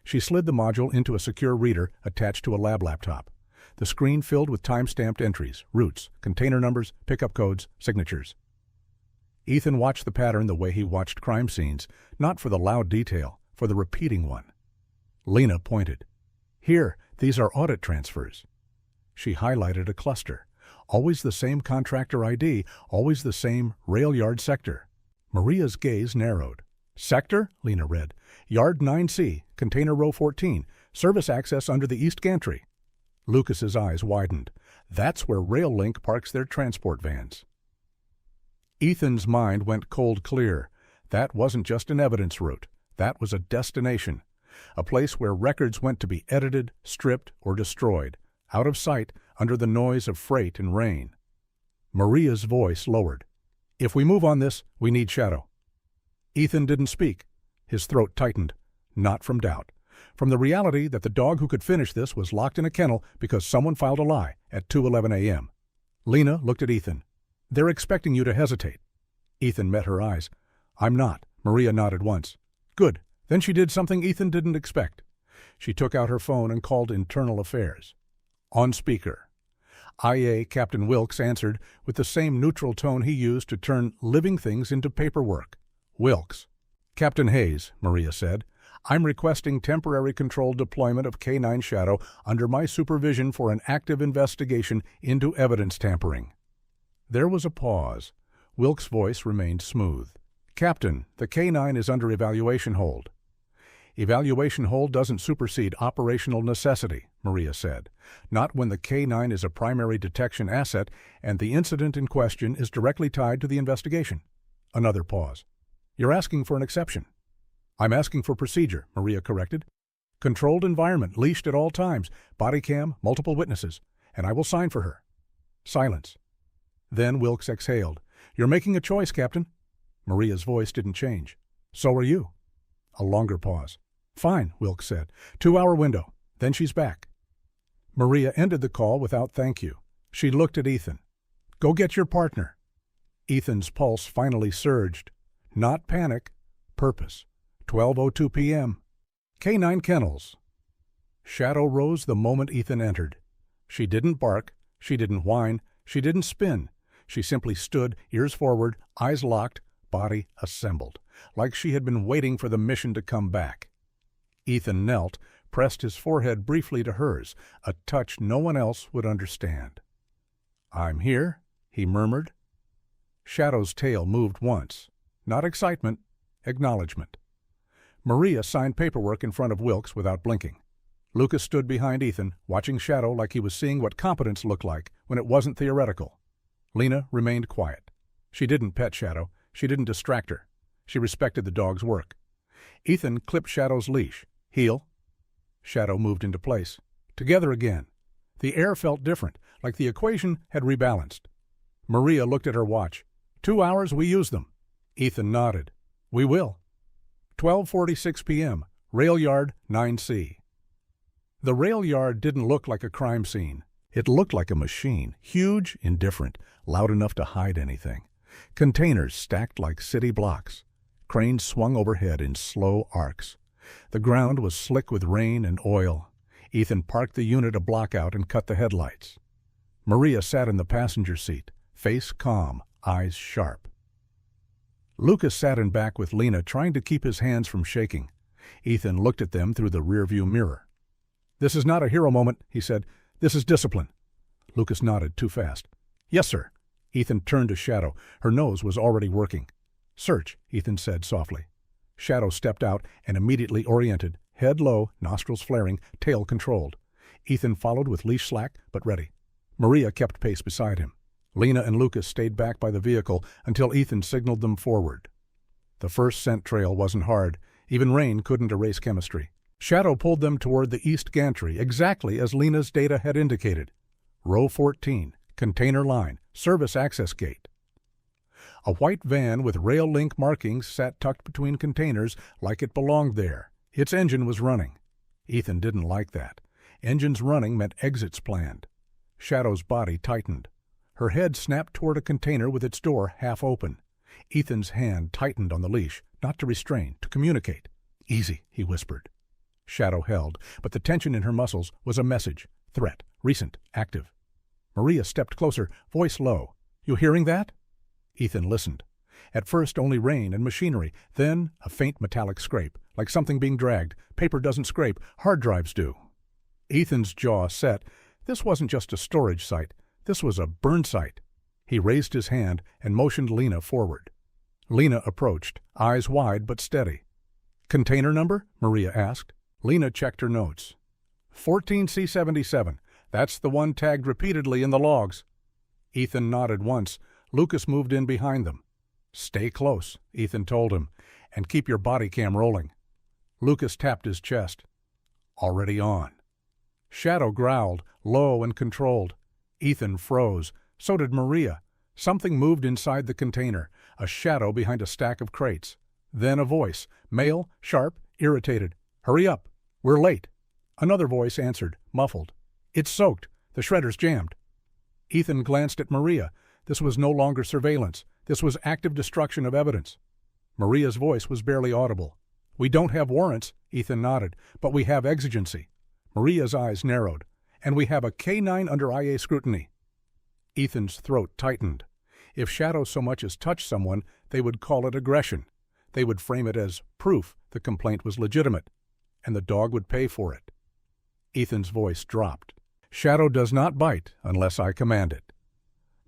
She slid the module into a secure reader attached to a lab laptop. The screen filled with time-stamped entries, routes, container numbers, pickup codes, signatures. Ethan watched the pattern the way he watched crime scenes, not for the loud detail, for the repeating one. Lena pointed. "Here, these are audit transfers." She highlighted a cluster. Always the same contractor ID, always the same rail yard sector. Maria's gaze narrowed. Sector? Lena read. Yard 9C, container row 14, service access under the east gantry. Lucas's eyes widened. That's where Rail Link parks their transport vans. Ethan's mind went cold clear. That wasn't just an evidence route. That was a destination. A place where records went to be edited, stripped, or destroyed, out of sight, under the noise of freight and rain. Maria's voice lowered. If we move on this, we need Shadow. Ethan didn't speak. His throat tightened. Not from doubt. From the reality that the dog who could finish this was locked in a kennel because someone filed a lie at 2:11 a.m. Lena looked at Ethan. They're expecting you to hesitate. Ethan met her eyes. I'm not. Maria nodded once. Good. Then she did something Ethan didn't expect. She took out her phone and called Internal Affairs. On speaker. IA Captain Wilkes answered with the same neutral tone he used to turn living things into paperwork. Wilkes. Captain Hayes, Maria said, I'm requesting temporary controlled deployment of K9 Shadow under my supervision for an active investigation into evidence tampering. There was a pause. Wilkes' voice remained smooth. Captain, the K9 is under evaluation hold. Evaluation hold doesn't supersede operational necessity, Maria said. Not when the K9 is a primary detection asset and the incident in question is directly tied to the investigation. Another pause. You're asking for an exception. I'm asking for procedure, Maria corrected. Controlled environment, leashed at all times, body cam, multiple witnesses, and I will sign for her. Silence. Then Wilkes exhaled. You're making a choice, Captain. Maria's voice didn't change. So are you. A longer pause. Fine, Wilkes said. 2-hour window. Then she's back. Maria ended the call without thank you. She looked at Ethan. Go get your partner. Ethan's pulse finally surged. Not panic. Purpose. 12:02 p.m. K9 Kennels. Shadow rose the moment Ethan entered. She didn't bark. She didn't whine. She didn't spin. She simply stood, ears forward, eyes locked, body assembled, like she had been waiting for the mission to come back. Ethan knelt, pressed his forehead briefly to hers, a touch no one else would understand. I'm here, he murmured. Shadow's tail moved once. Not excitement, acknowledgement. Maria signed paperwork in front of Wilkes without blinking. Lucas stood behind Ethan, watching Shadow like he was seeing what competence looked like when it wasn't theoretical. Lena remained quiet. She didn't pet Shadow. She didn't distract her. She respected the dog's work. Ethan clipped Shadow's leash. Heel. Shadow moved into place. Together again. The air felt different, like the equation had rebalanced. Maria looked at her watch. 2 hours, we use them. Ethan nodded. We will. 12:46 p.m. Rail Yard 9C. The rail yard didn't look like a crime scene. It looked like a machine, huge, indifferent, loud enough to hide anything. Containers stacked like city blocks. Cranes swung overhead in slow arcs. The ground was slick with rain and oil. Ethan parked the unit a block out and cut the headlights. Maria sat in the passenger seat, face calm, eyes sharp. Lucas sat in back with Lena, trying to keep his hands from shaking. Ethan looked at them through the rearview mirror. This is not a hero moment, he said. This is discipline. Lucas nodded too fast. Yes, sir. Ethan turned to Shadow. Her nose was already working. Search, Ethan said softly. Shadow stepped out and immediately oriented, head low, nostrils flaring, tail controlled. Ethan followed with leash slack, but ready. Maria kept pace beside him. Lena and Lucas stayed back by the vehicle until Ethan signaled them forward. The first scent trail wasn't hard. Even rain couldn't erase chemistry. Shadow pulled them toward the east gantry, exactly as Lena's data had indicated. Row 14, container line, service access gate. A white van with rail link markings sat tucked between containers like it belonged there. Its engine was running. Ethan didn't like that. Engines running meant exits planned. Shadow's body tightened. Her head snapped toward a container with its door half open. Ethan's hand tightened on the leash, not to restrain, to communicate. Easy, he whispered. Shadow held, but the tension in her muscles was a message. Threat. Recent. Active. Maria stepped closer, voice low. You hearing that? Ethan listened. At first only rain and machinery, then a faint metallic scrape, like something being dragged. Paper doesn't scrape, hard drives do. Ethan's jaw set. This wasn't just a storage site. This was a burn site. He raised his hand and motioned Lena forward. Lena approached, eyes wide but steady. "Container number?" Maria asked. Lena checked her notes. 14C77. That's the one tagged repeatedly in the logs. Ethan nodded once. Lucas moved in behind them. "Stay close," Ethan told him, "and keep your body cam rolling." Lucas tapped his chest. "Already on." Shadow growled, low and controlled. Ethan froze. So did Maria. Something moved inside the container, a shadow behind a stack of crates. Then a voice, male, sharp, irritated. "Hurry up. We're late." Another voice answered, muffled. "It's soaked. The shredder's jammed." Ethan glanced at Maria. This was no longer surveillance. This was active destruction of evidence. Maria's voice was barely audible. "We don't have warrants," Ethan nodded, "but we have exigency." Maria's eyes narrowed. "And we have a K9 under IA scrutiny." Ethan's throat tightened. If Shadow so much as touched someone, they would call it aggression. They would frame it as proof the complaint was legitimate, and the dog would pay for it. Ethan's voice dropped. "Shadow does not bite unless I command it."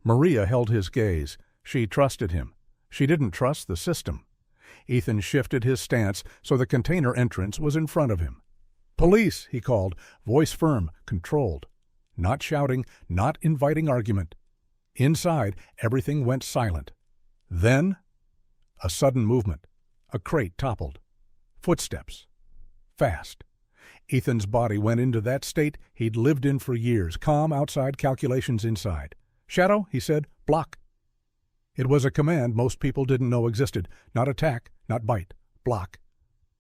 Maria held his gaze. She trusted him. She didn't trust the system. Ethan shifted his stance so the container entrance was in front of him. "Police," he called, voice firm, controlled. Not shouting, not inviting argument. Inside, everything went silent. Then, a sudden movement. A crate toppled. Footsteps. Fast. Ethan's body went into that state he'd lived in for years, calm outside, calculations inside. "Shadow," he said, "block." It was a command most people didn't know existed. Not attack, not bite. Block.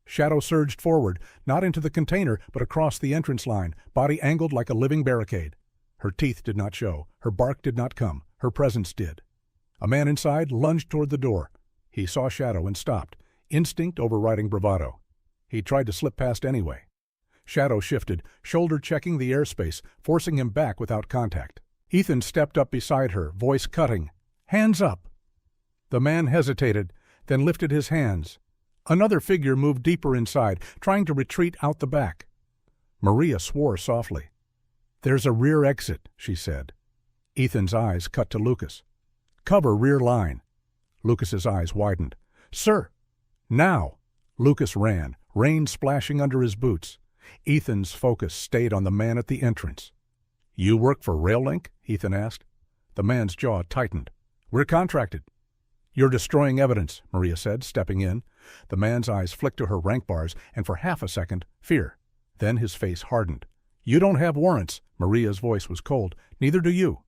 Shadow surged forward, not into the container, but across the entrance line, body angled like a living barricade. Her teeth did not show. Her bark did not come. Her presence did. A man inside lunged toward the door. He saw Shadow and stopped, instinct overriding bravado. He tried to slip past anyway. Shadow shifted, shoulder checking the airspace, forcing him back without contact. Ethan stepped up beside her, voice cutting. "Hands up!" The man hesitated, then lifted his hands. Another figure moved deeper inside, trying to retreat out the back. Maria swore softly. "There's a rear exit," she said. Ethan's eyes cut to Lucas. "Cover rear line." Lucas's eyes widened. "Sir!" "Now!" Lucas ran, rain splashing under his boots. Ethan's focus stayed on the man at the entrance. "You work for RailLink?" Ethan asked. The man's jaw tightened. "We're contracted." "You're destroying evidence," Maria said, stepping in. The man's eyes flicked to her rank bars, and for half a second, fear. Then his face hardened. "You don't have warrants." Maria's voice was cold. "Neither do you."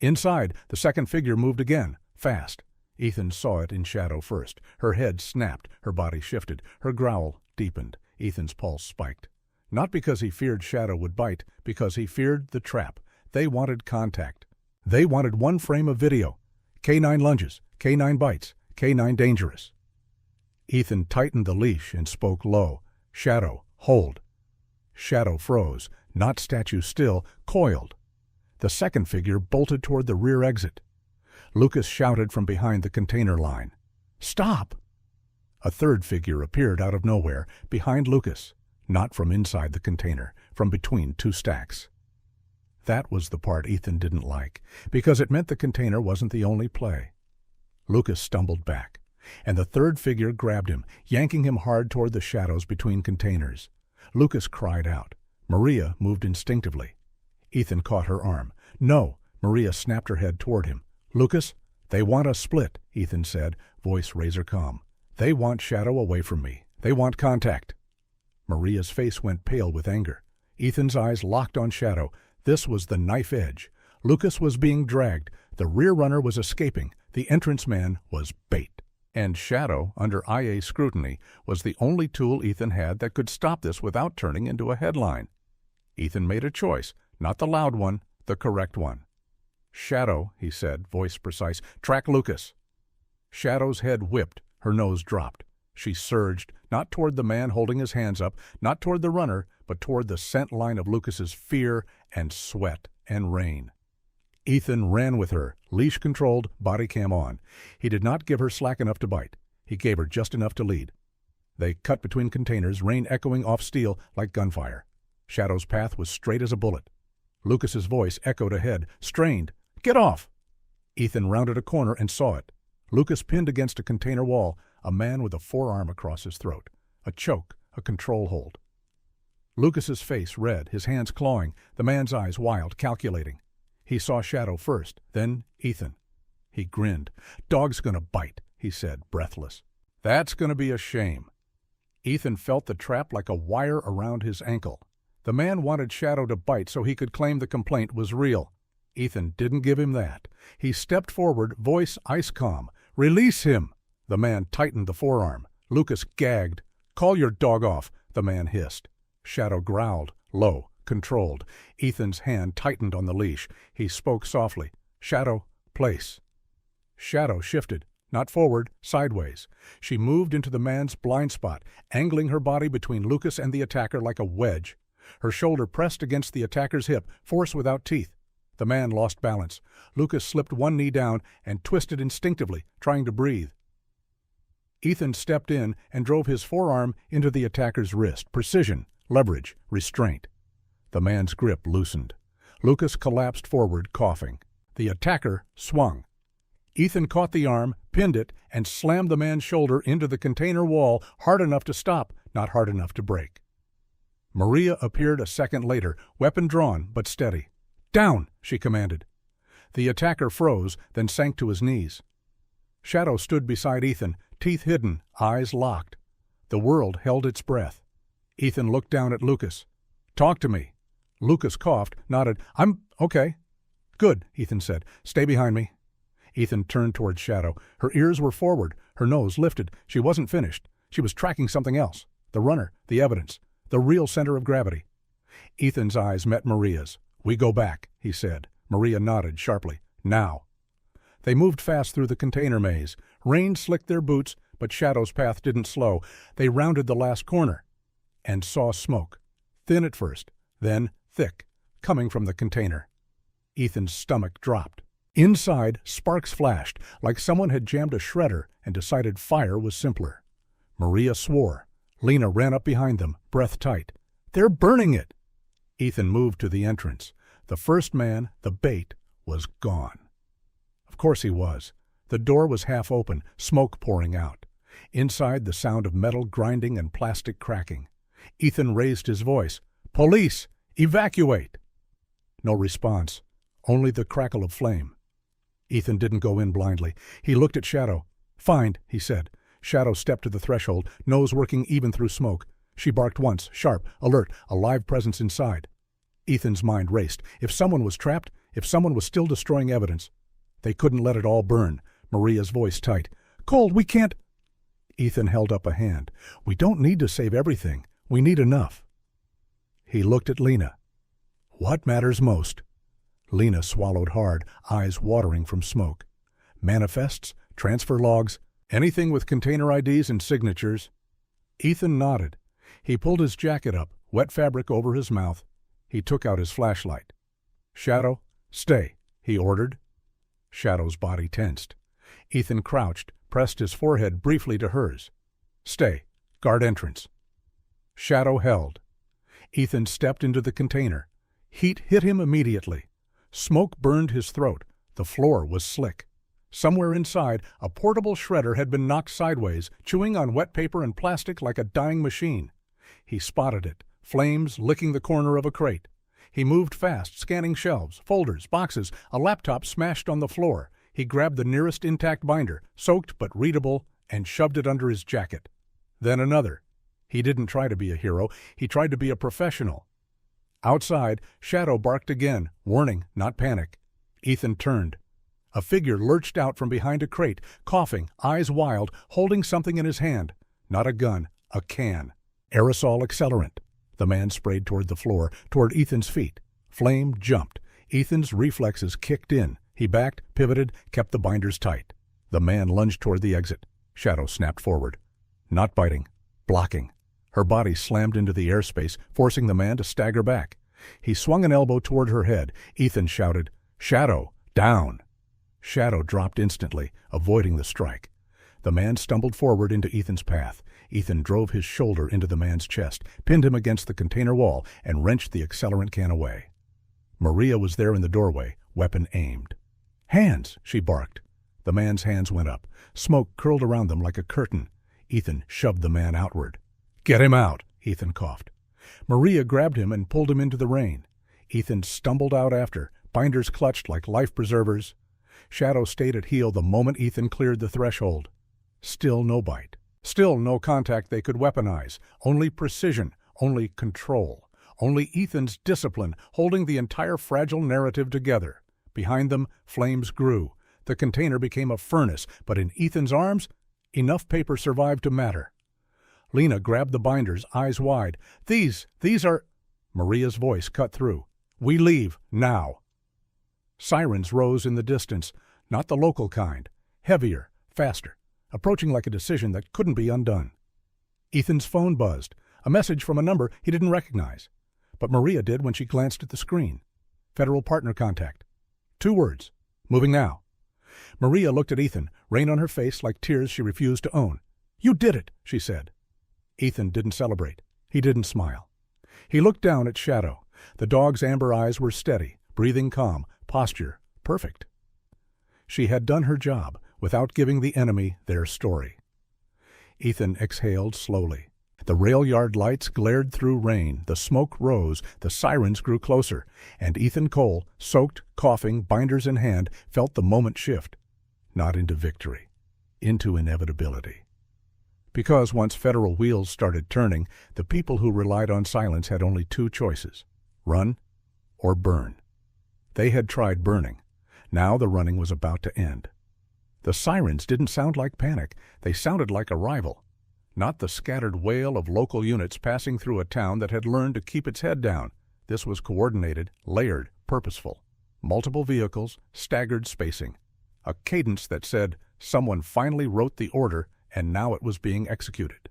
Inside, the second figure moved again, fast. Ethan saw it in shadow first. Her head snapped, her body shifted, her growl deepened. Ethan's pulse spiked. Not because he feared Shadow would bite, because he feared the trap. They wanted contact. They wanted one frame of video. K9 lunges, K9 bites, K9 dangerous. Ethan tightened the leash and spoke low. "Shadow, hold." Shadow froze, not statue still, coiled. The second figure bolted toward the rear exit. Lucas shouted from behind the container line. "Stop!" A third figure appeared out of nowhere, behind Lucas, not from inside the container, from between two stacks. That was the part Ethan didn't like, because it meant the container wasn't the only play. Lucas stumbled back, and the third figure grabbed him, yanking him hard toward the shadows between containers. Lucas cried out. Maria moved instinctively. Ethan caught her arm. "No!" Maria snapped her head toward him. "Lucas, they want us split," Ethan said, voice razor calm. "They want Shadow away from me. They want contact." Maria's face went pale with anger. Ethan's eyes locked on Shadow. This was the knife edge. Lucas was being dragged. The rear runner was escaping. The entrance man was bait. And Shadow, under IA scrutiny, was the only tool Ethan had that could stop this without turning into a headline. Ethan made a choice, not the loud one, the correct one. "Shadow," he said, voice precise, "track Lucas." Shadow's head whipped, her nose dropped. She surged, not toward the man holding his hands up, not toward the runner, but toward the scent line of Lucas's fear and sweat and rain. Ethan ran with her, leash controlled, body cam on. He did not give her slack enough to bite. He gave her just enough to lead. They cut between containers, rain echoing off steel like gunfire. Shadow's path was straight as a bullet. Lucas's voice echoed ahead, strained. "Get off!" Ethan rounded a corner and saw it. Lucas pinned against a container wall, a man with a forearm across his throat. A choke, a control hold. Lucas's face red, his hands clawing, the man's eyes wild, calculating. He saw Shadow first, then Ethan. He grinned. "Dog's gonna bite," he said, breathless. "That's gonna be a shame." Ethan felt the trap like a wire around his ankle. The man wanted Shadow to bite so he could claim the complaint was real. Ethan didn't give him that. He stepped forward, voice ice calm. "Release him!" The man tightened the forearm. Lucas gagged. "Call your dog off," the man hissed. Shadow growled, low, controlled. Ethan's hand tightened on the leash. He spoke softly. "Shadow, place." Shadow shifted, not forward, sideways. She moved into the man's blind spot, angling her body between Lucas and the attacker like a wedge. Her shoulder pressed against the attacker's hip, force without teeth. The man lost balance. Lucas slipped one knee down and twisted instinctively, trying to breathe. Ethan stepped in and drove his forearm into the attacker's wrist. Precision, leverage, restraint. The man's grip loosened. Lucas collapsed forward, coughing. The attacker swung. Ethan caught the arm, pinned it, and slammed the man's shoulder into the container wall hard enough to stop, not hard enough to break. Maria appeared a second later, weapon drawn but steady. "Down!" she commanded. The attacker froze, then sank to his knees. Shadow stood beside Ethan, teeth hidden, eyes locked. The world held its breath. Ethan looked down at Lucas. "Talk to me." Lucas coughed, nodded. "I'm okay." "Good," Ethan said. "Stay behind me." Ethan turned toward Shadow. Her ears were forward, her nose lifted. She wasn't finished. She was tracking something else. The runner, the evidence, the real center of gravity. Ethan's eyes met Maria's. "We go back," he said. Maria nodded sharply. "Now." They moved fast through the container maze. Rain slicked their boots, but Shadow's path didn't slow. They rounded the last corner and saw smoke. Thin at first, then thick, coming from the container. Ethan's stomach dropped. Inside, sparks flashed, like someone had jammed a shredder and decided fire was simpler. Maria swore. Lena ran up behind them, breath tight. "They're burning it!" Ethan moved to the entrance. The first man, the bait, was gone. Of course he was. The door was half open, smoke pouring out. Inside, the sound of metal grinding and plastic cracking. Ethan raised his voice. "Police! Evacuate!" No response, only the crackle of flame. Ethan didn't go in blindly. He looked at Shadow. "Find," he said. Shadow stepped to the threshold, nose working even through smoke. She barked once, sharp, alert, a live presence inside. Ethan's mind raced. If someone was trapped, if someone was still destroying evidence. They couldn't let it all burn. Maria's voice tight. "Cole, we can't—" Ethan held up a hand. "We don't need to save everything. We need enough." He looked at Lena. "What matters most?" Lena swallowed hard, eyes watering from smoke. "Manifests, transfer logs, anything with container IDs and signatures." Ethan nodded. He pulled his jacket up, wet fabric over his mouth. He took out his flashlight. "Shadow, stay," he ordered. Shadow's body tensed. Ethan crouched, pressed his forehead briefly to hers. "Stay. Guard entrance." Shadow held. Ethan stepped into the container. Heat hit him immediately. Smoke burned his throat. The floor was slick. Somewhere inside, a portable shredder had been knocked sideways, chewing on wet paper and plastic like a dying machine. He spotted it, flames licking the corner of a crate. He moved fast, scanning shelves, folders, boxes, a laptop smashed on the floor. He grabbed the nearest intact binder, soaked but readable, and shoved it under his jacket. Then another. He didn't try to be a hero. He tried to be a professional. Outside, Shadow barked again, warning, not panic. Ethan turned. A figure lurched out from behind a crate, coughing, eyes wild, holding something in his hand. Not a gun, a can. Aerosol accelerant. The man sprayed toward the floor, toward Ethan's feet. Flame jumped. Ethan's reflexes kicked in. He backed, pivoted, kept the binders tight. The man lunged toward the exit. Shadow snapped forward. Not biting. Blocking. Her body slammed into the airspace, forcing the man to stagger back. He swung an elbow toward her head. Ethan shouted, "Shadow, down!" Shadow dropped instantly, avoiding the strike. The man stumbled forward into Ethan's path. Ethan drove his shoulder into the man's chest, pinned him against the container wall, and wrenched the accelerant can away. Maria was there in the doorway, weapon aimed. "Hands!" she barked. The man's hands went up. Smoke curled around them like a curtain. Ethan shoved the man outward. "Get him out!" Ethan coughed. Maria grabbed him and pulled him into the rain. Ethan stumbled out after, binders clutched like life preservers. Shadow stayed at heel the moment Ethan cleared the threshold. Still no bite. Still no contact they could weaponize. Only precision. Only control. Only Ethan's discipline holding the entire fragile narrative together. Behind them, flames grew. The container became a furnace, but in Ethan's arms, enough paper survived to matter. Lena grabbed the binders, eyes wide. These are... Maria's voice cut through. "We leave, now." Sirens rose in the distance, not the local kind. Heavier, faster, approaching like a decision that couldn't be undone. Ethan's phone buzzed, a message from a number he didn't recognize. But Maria did when she glanced at the screen. Federal partner contact. 2 words. Moving now. Maria looked at Ethan, rain on her face like tears she refused to own. "You did it," she said. Ethan didn't celebrate. He didn't smile. He looked down at Shadow. The dog's amber eyes were steady, breathing calm, posture perfect. She had done her job without giving the enemy their story. Ethan exhaled slowly. The rail yard lights glared through rain, the smoke rose, the sirens grew closer, and Ethan Cole, soaked, coughing, binders in hand, felt the moment shift. Not into victory, into inevitability. Because once federal wheels started turning, the people who relied on silence had only 2 choices: run or burn. They had tried burning. Now the running was about to end. The sirens didn't sound like panic. They sounded like arrival. Not the scattered wail of local units passing through a town that had learned to keep its head down. This was coordinated, layered, purposeful. Multiple vehicles, staggered spacing. A cadence that said, someone finally wrote the order, and now it was being executed.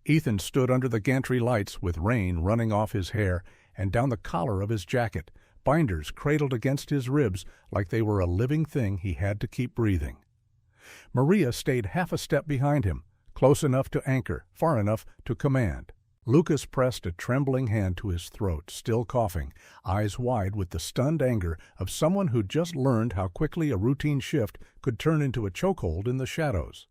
Ethan stood under the gantry lights with rain running off his hair and down the collar of his jacket, binders cradled against his ribs like they were a living thing he had to keep breathing. Maria stayed half a step behind him, close enough to anchor, far enough to command. Lucas pressed a trembling hand to his throat, still coughing, eyes wide with the stunned anger of someone who'd just learned how quickly a routine shift could turn into a chokehold in the shadows.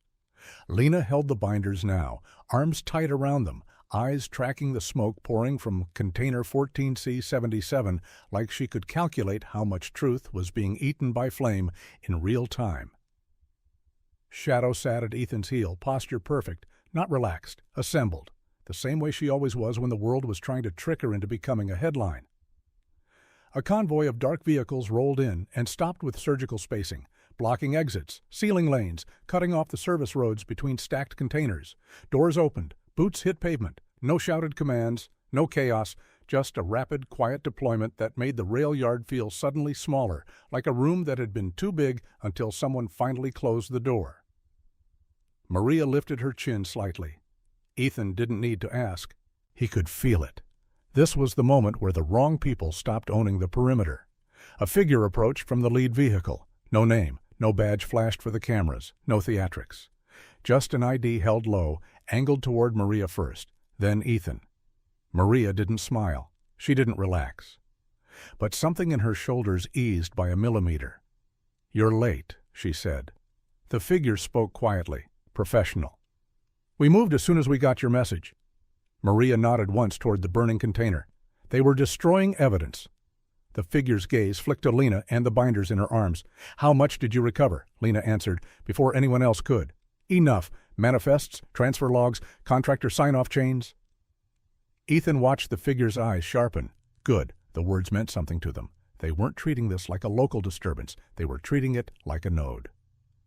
Lena held the binders now, arms tight around them, eyes tracking the smoke pouring from container 14C-77 like she could calculate how much truth was being eaten by flame in real time. Shadow sat at Ethan's heel, posture perfect, not relaxed, assembled, the same way she always was when the world was trying to trick her into becoming a headline. A convoy of dark vehicles rolled in and stopped with surgical spacing, blocking exits, sealing lanes, cutting off the service roads between stacked containers. Doors opened, boots hit pavement, no shouted commands, no chaos, just a rapid, quiet deployment that made the rail yard feel suddenly smaller, like a room that had been too big until someone finally closed the door. Maria lifted her chin slightly. Ethan didn't need to ask. He could feel it. This was the moment where the wrong people stopped owning the perimeter. A figure approached from the lead vehicle. No name, no badge flashed for the cameras, no theatrics. Just an ID held low, angled toward Maria first, then Ethan. Maria didn't smile. She didn't relax. But something in her shoulders eased by a millimeter. "You're late," she said. The figure spoke quietly, professional. "We moved as soon as we got your message." Maria nodded once toward the burning container. They were destroying evidence. The figure's gaze flicked to Lena and the binders in her arms. "How much did you recover?" Lena answered, before anyone else could. "Enough. Manifests, transfer logs, contractor sign-off chains." Ethan watched the figure's eyes sharpen. Good. The words meant something to them. They weren't treating this like a local disturbance. They were treating it like a node.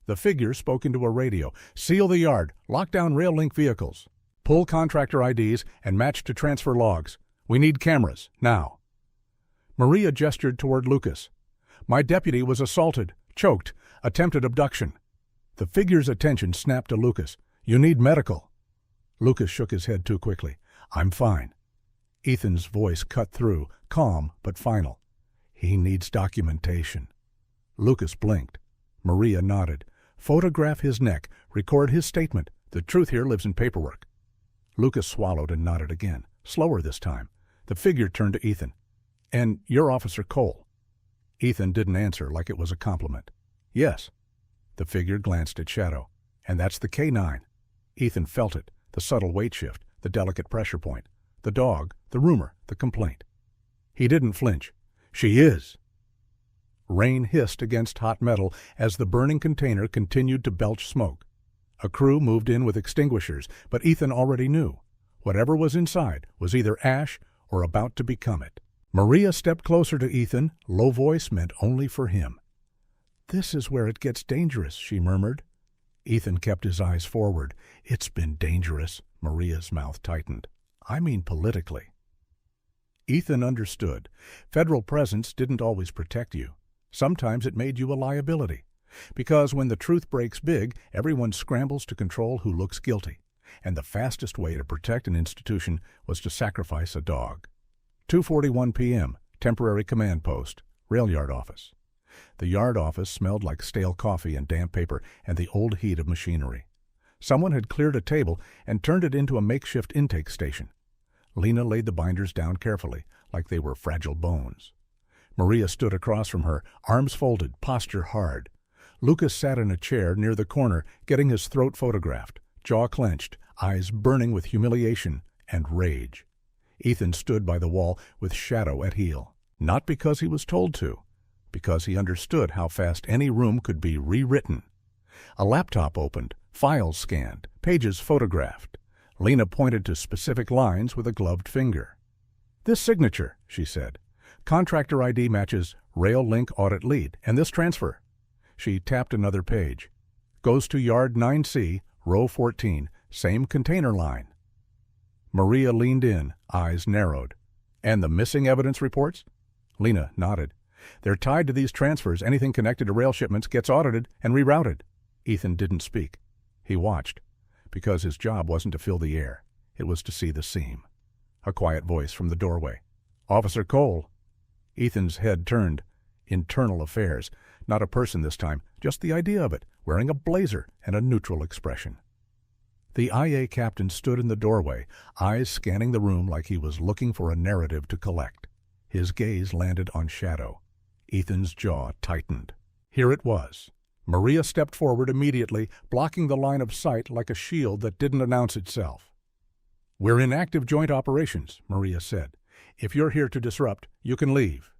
The figure spoke into a radio. "Seal the yard. Lock down rail link vehicles. Pull contractor IDs and match to transfer logs. We need cameras, now." Maria gestured toward Lucas. "My deputy was assaulted, choked, attempted abduction." The figure's attention snapped to Lucas. "You need medical." Lucas shook his head too quickly. "I'm fine." Ethan's voice cut through, calm but final. "He needs documentation." Lucas blinked. Maria nodded. "Photograph his neck. Record his statement. The truth here lives in paperwork." Lucas swallowed and nodded again, slower this time. The figure turned to Ethan. And you're Officer Cole. Ethan didn't answer like it was a compliment. Yes. The figure glanced at Shadow. And that's the K-9. Ethan felt it, the subtle weight shift, the delicate pressure point, the dog, the rumor, the complaint. He didn't flinch. She is. Rain hissed against hot metal as the burning container continued to belch smoke. A crew moved in with extinguishers, but Ethan already knew. Whatever was inside was either ash or about to become it. Maria stepped closer to Ethan, low voice meant only for him. "This is where it gets dangerous," she murmured. Ethan kept his eyes forward. "It's been dangerous." Maria's mouth tightened. "I mean politically." Ethan understood. Federal presence didn't always protect you. Sometimes it made you a liability. Because when the truth breaks big, everyone scrambles to control who looks guilty. And the fastest way to protect an institution was to sacrifice a dog. 2:41 p.m., temporary command post, rail yard office. The yard office smelled like stale coffee and damp paper and the old heat of machinery. Someone had cleared a table and turned it into a makeshift intake station. Lena laid the binders down carefully, like they were fragile bones. Maria stood across from her, arms folded, posture hard. Lucas sat in a chair near the corner, getting his throat photographed, jaw clenched, eyes burning with humiliation and rage. Ethan stood by the wall with Shadow at heel, not because he was told to, because he understood how fast any room could be rewritten. A laptop opened, files scanned, pages photographed. Lena pointed to specific lines with a gloved finger. "This signature," she said. "Contractor ID matches Rail Link Audit Lead, and this transfer." She tapped another page. "Goes to Yard 9C, Row 14, same container line." Maria leaned in, eyes narrowed. "And the missing evidence reports?" Lena nodded. "They're tied to these transfers. Anything connected to rail shipments gets audited and rerouted." Ethan didn't speak. He watched, because his job wasn't to fill the air. It was to see the seam. A quiet voice from the doorway. "Officer Cole." Ethan's head turned. Internal affairs. Not a person this time, just the idea of it, wearing a blazer and a neutral expression. The IA captain stood in the doorway, eyes scanning the room like he was looking for a narrative to collect. His gaze landed on Shadow. Ethan's jaw tightened. Here it was. Maria stepped forward immediately, blocking the line of sight like a shield that didn't announce itself. "We're in active joint operations," Maria said. "If you're here to disrupt, you can leave."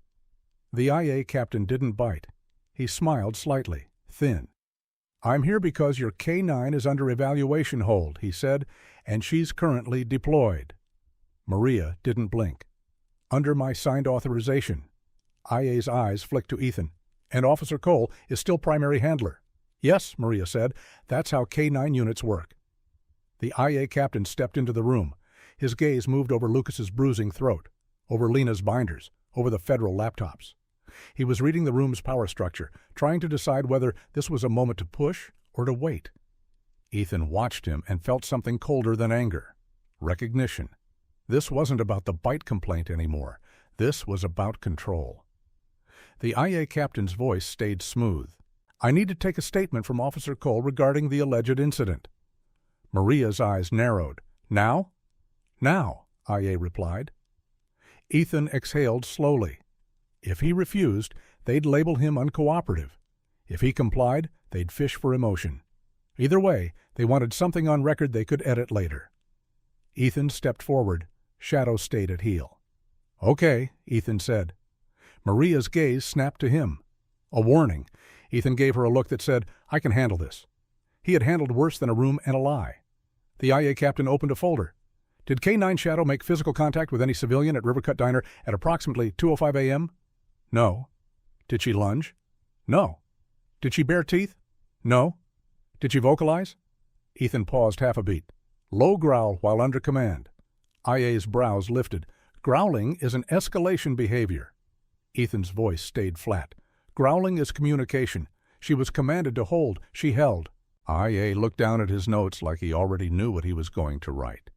The IA captain didn't bite. He smiled slightly, thin. "I'm here because your K-9 is under evaluation hold," he said, "and she's currently deployed." Maria didn't blink. "Under my signed authorization." IA's eyes flicked to Ethan. "And Officer Cole is still primary handler." "Yes," Maria said, "that's how K-9 units work." The IA captain stepped into the room. His gaze moved over Lucas's bruising throat, over Lena's binders, over the federal laptops. He was reading the room's power structure, trying to decide whether this was a moment to push or to wait. Ethan watched him and felt something colder than anger. Recognition. This wasn't about the bite complaint anymore. This was about control. The IA captain's voice stayed smooth. "I need to take a statement from Officer Cole regarding the alleged incident." Maria's eyes narrowed. "Now?" "Now," IA replied. Ethan exhaled slowly. If he refused, they'd label him uncooperative. If he complied, they'd fish for emotion. Either way, they wanted something on record they could edit later. Ethan stepped forward. Shadow stayed at heel. "Okay," Ethan said. Maria's gaze snapped to him. A warning. Ethan gave her a look that said, "I can handle this." He had handled worse than a room and a lie. The IA captain opened a folder. "Did K-9 Shadow make physical contact with any civilian at Rivercut Diner at approximately 2:05 a.m.? No. Did she lunge? No. Did she bare teeth? No. Did she vocalize?" Ethan paused half a beat. "Low growl while under command." IA's brows lifted. "Growling is an escalation behavior." Ethan's voice stayed flat. "Growling is communication. She was commanded to hold. She held." IA looked down at his notes like he already knew what he was going to write.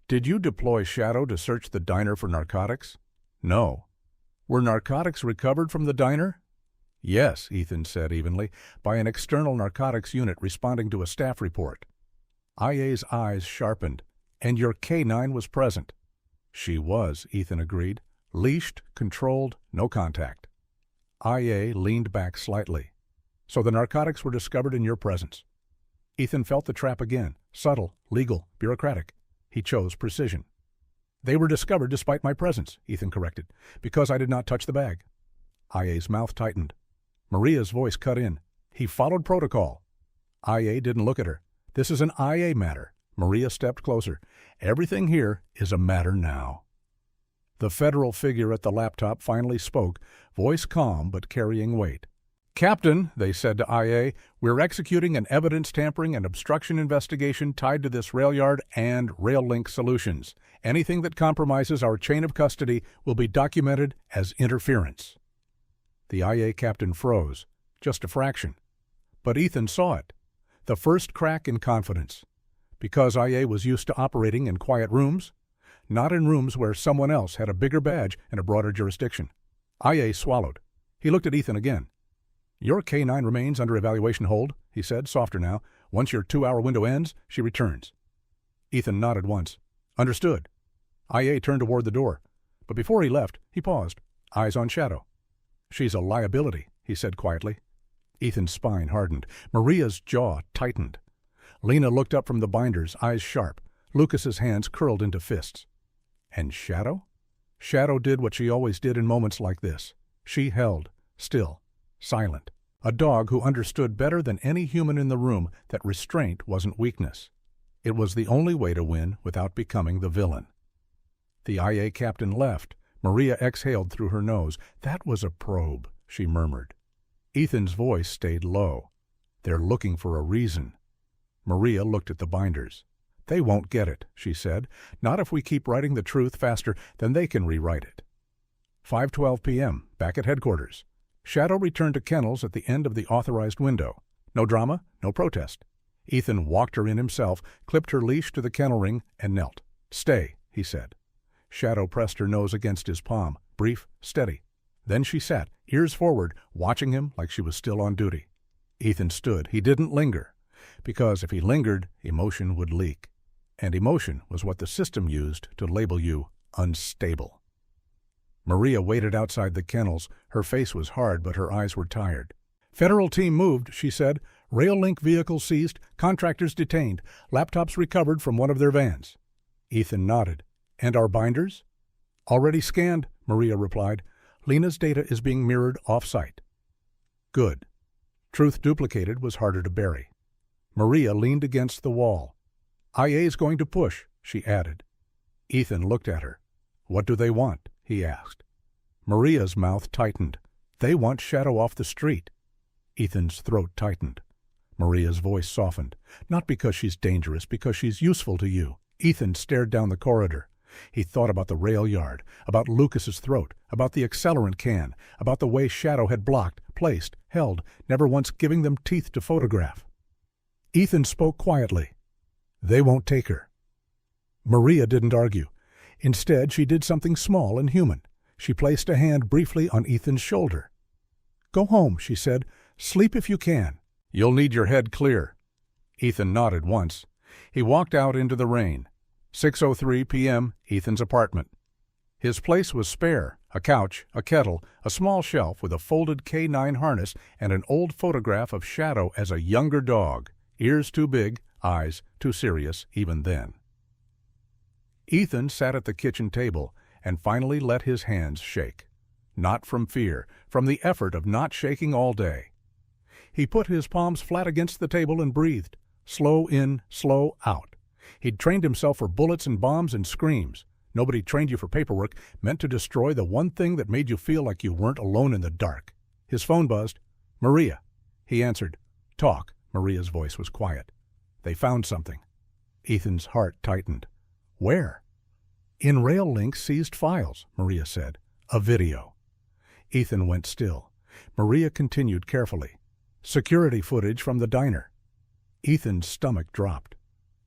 "Did you deploy Shadow to search the diner for narcotics?" "No." "Were narcotics recovered from the diner?" "Yes," Ethan said evenly, "by an external narcotics unit responding to a staff report." IA's eyes sharpened. "And your K-9 was present?" "She was," Ethan agreed. Leashed, controlled, no contact. IA leaned back slightly. So the narcotics were discovered in your presence. Ethan felt the trap again. Subtle, legal, bureaucratic. He chose precision. They were discovered despite my presence, Ethan corrected, because I did not touch the bag. IA's mouth tightened. Maria's voice cut in. He followed protocol. IA didn't look at her. This is an IA matter. Maria stepped closer. Everything here is a matter now. The federal figure at the laptop finally spoke, voice calm but carrying weight. Captain, they said to IA, we're executing an evidence tampering and obstruction investigation tied to this rail yard and rail link solutions. Anything that compromises our chain of custody will be documented as interference. The IA captain froze, just a fraction. But Ethan saw it. The first crack in confidence. Because IA was used to operating in quiet rooms, not in rooms where someone else had a bigger badge and a broader jurisdiction. IA swallowed. He looked at Ethan again. Your K-9 remains under evaluation hold, he said, softer now. Once your 2-hour window ends, she returns. Ethan nodded once. Understood. IA turned toward the door. But before he left, he paused, eyes on Shadow. She's a liability, he said quietly. Ethan's spine hardened. Maria's jaw tightened. Lena looked up from the binders, eyes sharp. Lucas's hands curled into fists. And Shadow? Shadow did what she always did in moments like this. She held, still, silent. A dog who understood better than any human in the room that restraint wasn't weakness. It was the only way to win without becoming the villain. The IA captain left. Maria exhaled through her nose. That was a probe, she murmured. Ethan's voice stayed low. They're looking for a reason. Maria looked at the binders. They won't get it, she said. Not if we keep writing the truth faster than they can rewrite it. 5:12 p.m., back at headquarters. Shadow returned to kennels at the end of the authorized window. No drama, no protest. Ethan walked her in himself, clipped her leash to the kennel ring, and knelt. Stay, he said. Shadow pressed her nose against his palm, brief, steady. Then she sat, ears forward, watching him like she was still on duty. Ethan stood. He didn't linger, because if he lingered, emotion would leak. And emotion was what the system used to label you unstable. Maria waited outside the kennels. Her face was hard, but her eyes were tired. Federal team moved, she said. Rail link vehicles seized, contractors detained, laptops recovered from one of their vans. Ethan nodded. And our binders? Already scanned, Maria replied. Lena's data is being mirrored off-site. Good. Truth duplicated was harder to bury. Maria leaned against the wall. IA's going to push, she added. Ethan looked at her. What do they want? He asked. Maria's mouth tightened. They want Shadow off the street. Ethan's throat tightened. Maria's voice softened. Not because she's dangerous, because she's useful to you. Ethan stared down the corridor. He thought about the rail yard, about Lucas's throat, about the accelerant can, about the way Shadow had blocked, placed, held, never once giving them teeth to photograph. Ethan spoke quietly. They won't take her. Maria didn't argue. Instead, she did something small and human. She placed a hand briefly on Ethan's shoulder. Go home, she said. Sleep if you can. You'll need your head clear. Ethan nodded once. He walked out into the rain. 6:03 p.m., Ethan's apartment. His place was spare, a couch, a kettle, a small shelf with a folded K-9 harness and an old photograph of Shadow as a younger dog, ears too big, eyes too serious even then. Ethan sat at the kitchen table and finally let his hands shake. Not from fear, from the effort of not shaking all day. He put his palms flat against the table and breathed, slow in, slow out. He'd trained himself for bullets and bombs and screams. Nobody trained you for paperwork meant to destroy the one thing that made you feel like you weren't alone in the dark. His phone buzzed. Maria. He answered. Talk. Maria's voice was quiet. They found something. Ethan's heart tightened. Where? In Rail Link's seized files, Maria said. A video. Ethan went still. Maria continued carefully. Security footage from the diner. Ethan's stomach dropped.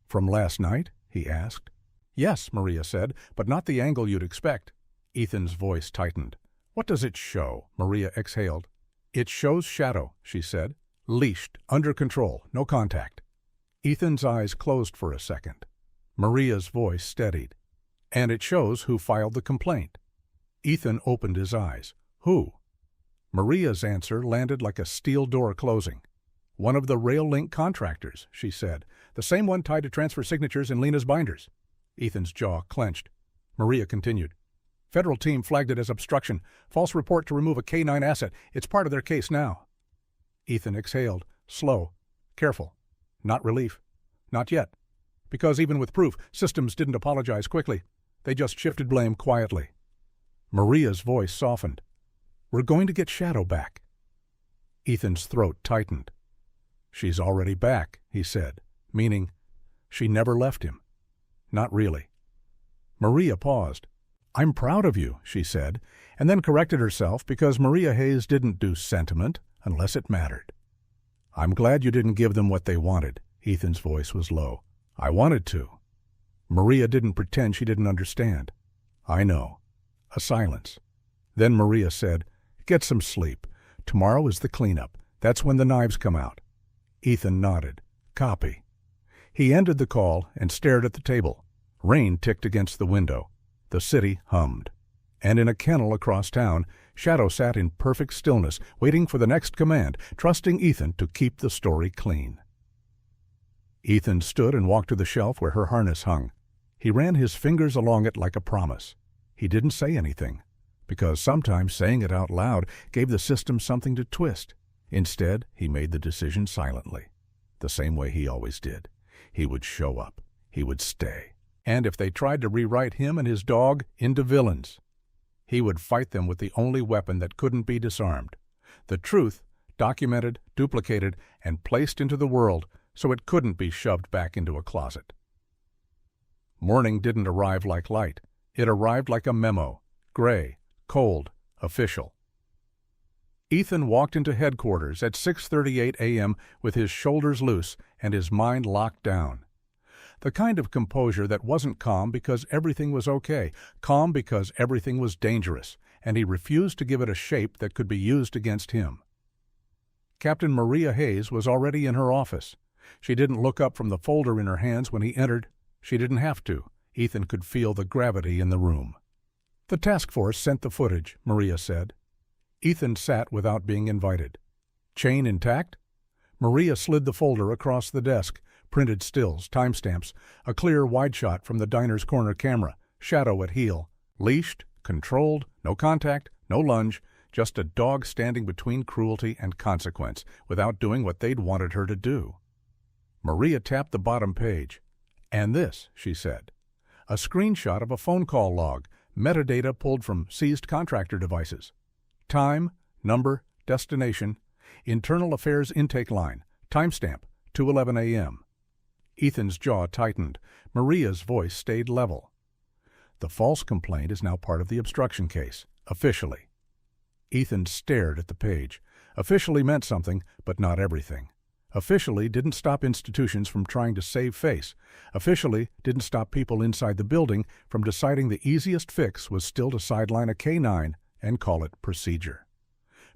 From last night? He asked. Yes, Maria said, but not the angle you'd expect. Ethan's voice tightened. What does it show? Maria exhaled. It shows Shadow, she said. Leashed, under control, no contact. Ethan's eyes closed for a second. Maria's voice steadied. And it shows who filed the complaint. Ethan opened his eyes. Who? Maria's answer landed like a steel door closing. One of the Rail Link contractors, she said. The same one tied to transfer signatures in Lena's binders. Ethan's jaw clenched. Maria continued. Federal team flagged it as obstruction. False report to remove a K-9 asset. It's part of their case now. Ethan exhaled. Slow. Careful. Not relief. Not yet. Because even with proof, systems didn't apologize quickly. They just shifted blame quietly. Maria's voice softened. We're going to get Shadow back. Ethan's throat tightened. She's already back, he said, meaning she never left him. Not really. Maria paused. I'm proud of you, she said, and then corrected herself because Maria Hayes didn't do sentiment unless it mattered. I'm glad you didn't give them what they wanted. Ethan's voice was low. I wanted to. Maria didn't pretend she didn't understand. I know. A silence. Then Maria said, Get some sleep. Tomorrow is the cleanup. That's when the knives come out. Ethan nodded. Copy. He ended the call and stared at the table. Rain ticked against the window. The city hummed. And in a kennel across town, Shadow sat in perfect stillness, waiting for the next command, trusting Ethan to keep the story clean. Ethan stood and walked to the shelf where her harness hung. He ran his fingers along it like a promise. He didn't say anything, because sometimes saying it out loud gave the system something to twist. Instead, he made the decision silently, the same way he always did. He would show up. He would stay. And if they tried to rewrite him and his dog into villains, he would fight them with the only weapon that couldn't be disarmed. The truth, documented, duplicated, and placed into the world so it couldn't be shoved back into a closet. Morning didn't arrive like light. It arrived like a memo, gray, cold, official. Ethan walked into headquarters at 6:38 a.m. with his shoulders loose and his mind locked down. The kind of composure that wasn't calm because everything was okay, calm because everything was dangerous, and he refused to give it a shape that could be used against him. Captain Maria Hayes was already in her office. She didn't look up from the folder in her hands when he entered. She didn't have to. Ethan could feel the gravity in the room. The task force sent the footage, Maria said. Ethan sat without being invited. Chain intact? Maria slid the folder across the desk, printed stills, timestamps, a clear wide shot from the diner's corner camera, Shadow at heel. Leashed, controlled, no contact, no lunge, just a dog standing between cruelty and consequence, without doing what they'd wanted her to do. Maria tapped the bottom page. And this, she said. A screenshot of a phone call log, metadata pulled from seized contractor devices. Time, number, destination, internal affairs intake line, timestamp, 2:11 a.m. Ethan's jaw tightened. Maria's voice stayed level. The false complaint is now part of the obstruction case, officially. Ethan stared at the page. Officially meant something, but not everything. Officially didn't stop institutions from trying to save face. Officially didn't stop people inside the building from deciding the easiest fix was still to sideline a K-9 and call it procedure.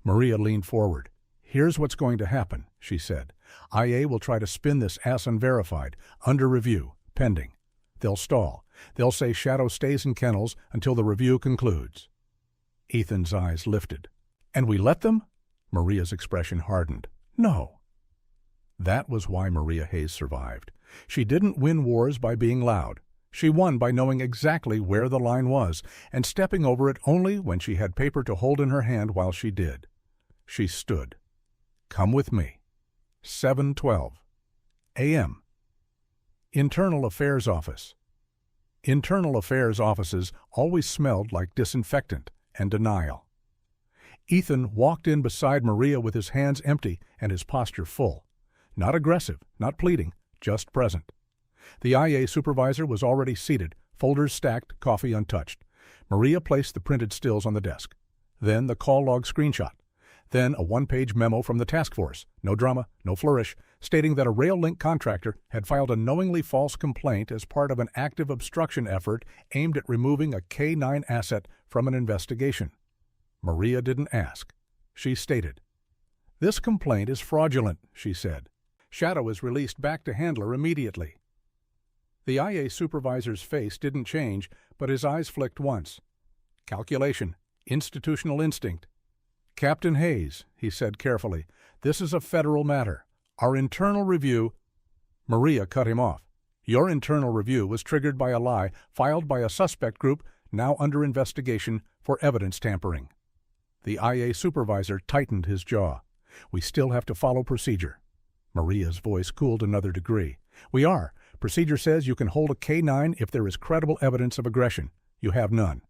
Maria leaned forward. Here's what's going to happen, she said. IA will try to spin this as unverified, under review, pending. They'll stall. They'll say Shadow stays in kennels until the review concludes. Ethan's eyes lifted. And we let them? Maria's expression hardened. No. That was why Maria Hayes survived. She didn't win wars by being loud. She won by knowing exactly where the line was and stepping over it only when she had paper to hold in her hand while she did. She stood. Come with me. 7:12 a.m. Internal Affairs Office. Internal Affairs offices always smelled like disinfectant and denial. Ethan walked in beside Maria with his hands empty and his posture full. Not aggressive, not pleading, just present. The IA supervisor was already seated, folders stacked, coffee untouched. Maria placed the printed stills on the desk. Then the call log screenshot. Then a one-page memo from the task force, no drama, no flourish, stating that a Rail Link contractor had filed a knowingly false complaint as part of an active obstruction effort aimed at removing a K-9 asset from an investigation. Maria didn't ask. She stated, "This complaint is fraudulent," she said. "Shadow is released back to handler immediately." The IA supervisor's face didn't change, but his eyes flicked once. Calculation. Institutional instinct. Captain Hayes, he said carefully, this is a federal matter. Our internal review— Maria cut him off. Your internal review was triggered by a lie filed by a suspect group now under investigation for evidence tampering. The IA supervisor tightened his jaw. We still have to follow procedure. Maria's voice cooled another degree. We are. Procedure says you can hold a K-9 if there is credible evidence of aggression. You have none.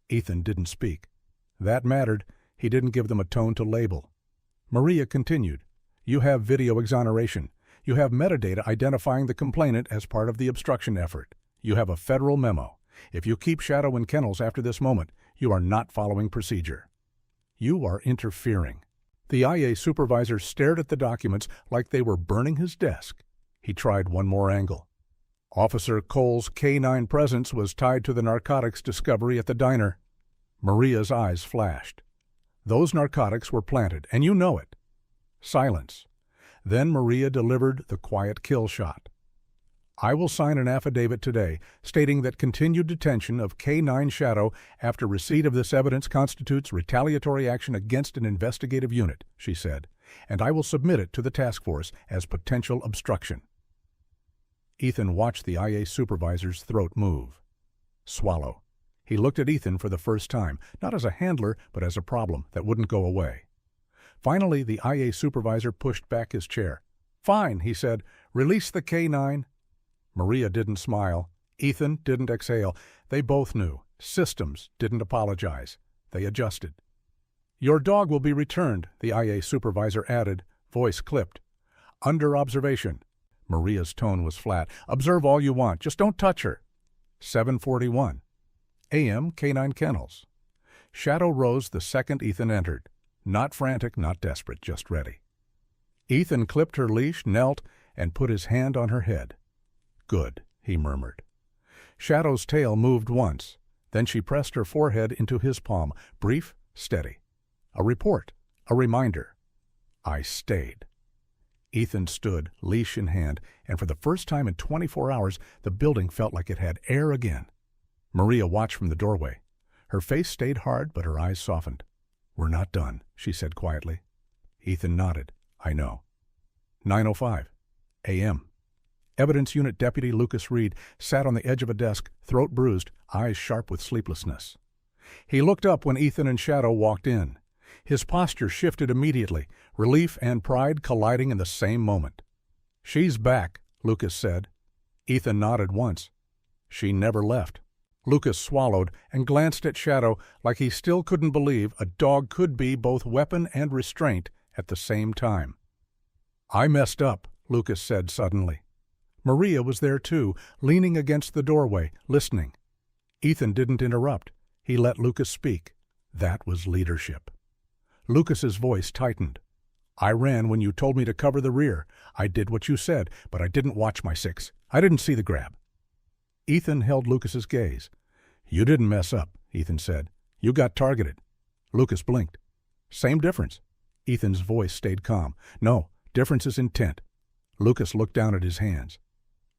Ethan didn't speak. That mattered. He didn't give them a tone to label. Maria continued. You have video exoneration. You have metadata identifying the complainant as part of the obstruction effort. You have a federal memo. If you keep Shadow in kennels after this moment, you are not following procedure. You are interfering. The IA supervisor stared at the documents like they were burning his desk. He tried one more angle. Officer Cole's K-9 presence was tied to the narcotics discovery at the diner. Maria's eyes flashed. Those narcotics were planted, and you know it. Silence. Then Maria delivered the quiet kill shot. I will sign an affidavit today stating that continued detention of K-9 Shadow after receipt of this evidence constitutes retaliatory action against an investigative unit, she said, and I will submit it to the task force as potential obstruction. Ethan watched the IA supervisor's throat move. Swallow. He looked at Ethan for the first time, not as a handler, but as a problem that wouldn't go away. Finally, the IA supervisor pushed back his chair. Fine, he said. Release the K-9. Maria didn't smile. Ethan didn't exhale. They both knew. Systems didn't apologize. They adjusted. Your dog will be returned, the IA supervisor added, voice clipped. Under observation. Maria's tone was flat. Observe all you want. Just don't touch her. 7:41. AM, K-9 Kennels. Shadow rose the second Ethan entered. Not frantic, not desperate, just ready. Ethan clipped her leash, knelt, and put his hand on her head. Good, he murmured. Shadow's tail moved once. Then she pressed her forehead into his palm, brief, steady. A report, a reminder. I stayed. Ethan stood, leash in hand, and for the first time in 24 hours, the building felt like it had air again. Maria watched from the doorway. Her face stayed hard, but her eyes softened. We're not done, she said quietly. Ethan nodded. I know. 9:05 a.m. Evidence Unit Deputy Lucas Reed sat on the edge of a desk, throat bruised, eyes sharp with sleeplessness. He looked up when Ethan and Shadow walked in. His posture shifted immediately, relief and pride colliding in the same moment. She's back, Lucas said. Ethan nodded once. She never left. Lucas swallowed and glanced at Shadow like he still couldn't believe a dog could be both weapon and restraint at the same time. I messed up, Lucas said suddenly. Maria was there too, leaning against the doorway, listening. Ethan didn't interrupt. He let Lucas speak. That was leadership. Lucas's voice tightened. I ran when you told me to cover the rear. I did what you said, but I didn't watch my six. I didn't see the grab. Ethan held Lucas's gaze. You didn't mess up, Ethan said. You got targeted. Lucas blinked. Same difference. Ethan's voice stayed calm. No, difference is intent. Lucas looked down at his hands.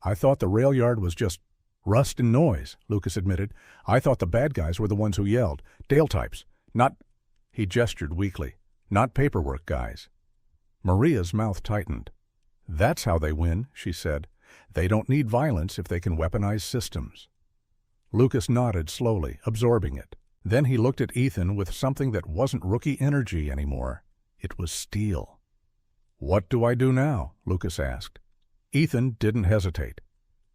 I thought the rail yard was just rust and noise, Lucas admitted. I thought the bad guys were the ones who yelled. Dale types. Not, he gestured weakly, not paperwork guys. Maria's mouth tightened. That's how they win, she said. They don't need violence if they can weaponize systems. Lucas nodded slowly, absorbing it. Then he looked at Ethan with something that wasn't rookie energy anymore. It was steel. What do I do now? Lucas asked. Ethan didn't hesitate.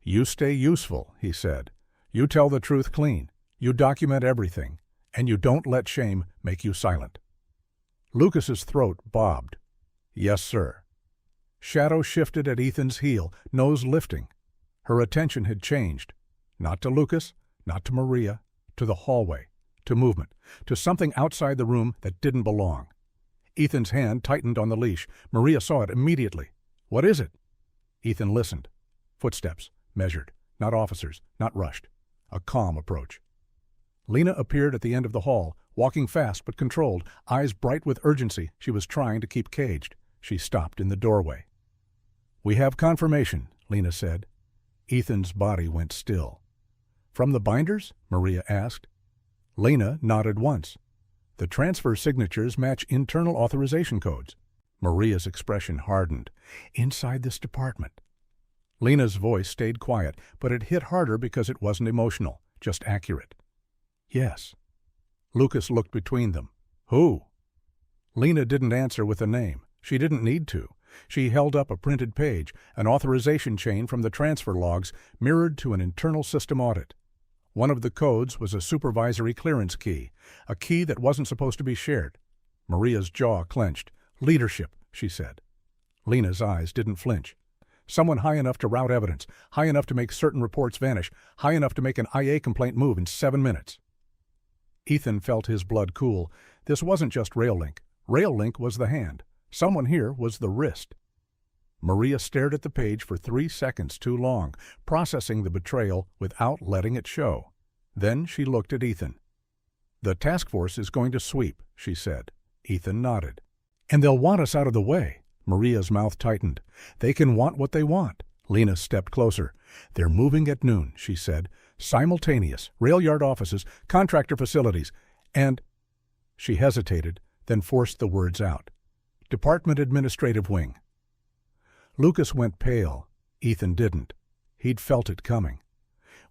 You stay useful, he said. You tell the truth clean. You document everything. And you don't let shame make you silent. Lucas's throat bobbed. Yes, sir. Shadow shifted at Ethan's heel, nose lifting. Her attention had changed. Not to Lucas, not to Maria, to the hallway, to movement, to something outside the room that didn't belong. Ethan's hand tightened on the leash. Maria saw it immediately. What is it? Ethan listened. Footsteps, measured, not officers, not rushed. A calm approach. Lena appeared at the end of the hall, walking fast but controlled, eyes bright with urgency she was trying to keep caged. She stopped in the doorway. We have confirmation, Lena said. Ethan's body went still. From the binders? Maria asked. Lena nodded once. The transfer signatures match internal authorization codes. Maria's expression hardened. Inside this department. Lena's voice stayed quiet, but it hit harder because it wasn't emotional, just accurate. Yes. Lucas looked between them. Who? Lena didn't answer with a name. She didn't need to. She held up a printed page, an authorization chain from the transfer logs mirrored to an internal system audit. One of the codes was a supervisory clearance key, a key that wasn't supposed to be shared. Maria's jaw clenched. Leadership, she said. Lena's eyes didn't flinch. Someone high enough to route evidence, high enough to make certain reports vanish, high enough to make an IA complaint move in 7 minutes. Ethan felt his blood cool. This wasn't just RailLink. RailLink was the hand. Someone here was the wrist. Maria stared at the page for 3 seconds too long, processing the betrayal without letting it show. Then she looked at Ethan. The task force is going to sweep, she said. Ethan nodded. And they'll want us out of the way. Maria's mouth tightened. They can want what they want. Lena stepped closer. They're moving at noon, she said. Simultaneous, rail yard offices, contractor facilities, and... She hesitated, then forced the words out. Department Administrative Wing. Lucas went pale. Ethan didn't. He'd felt it coming.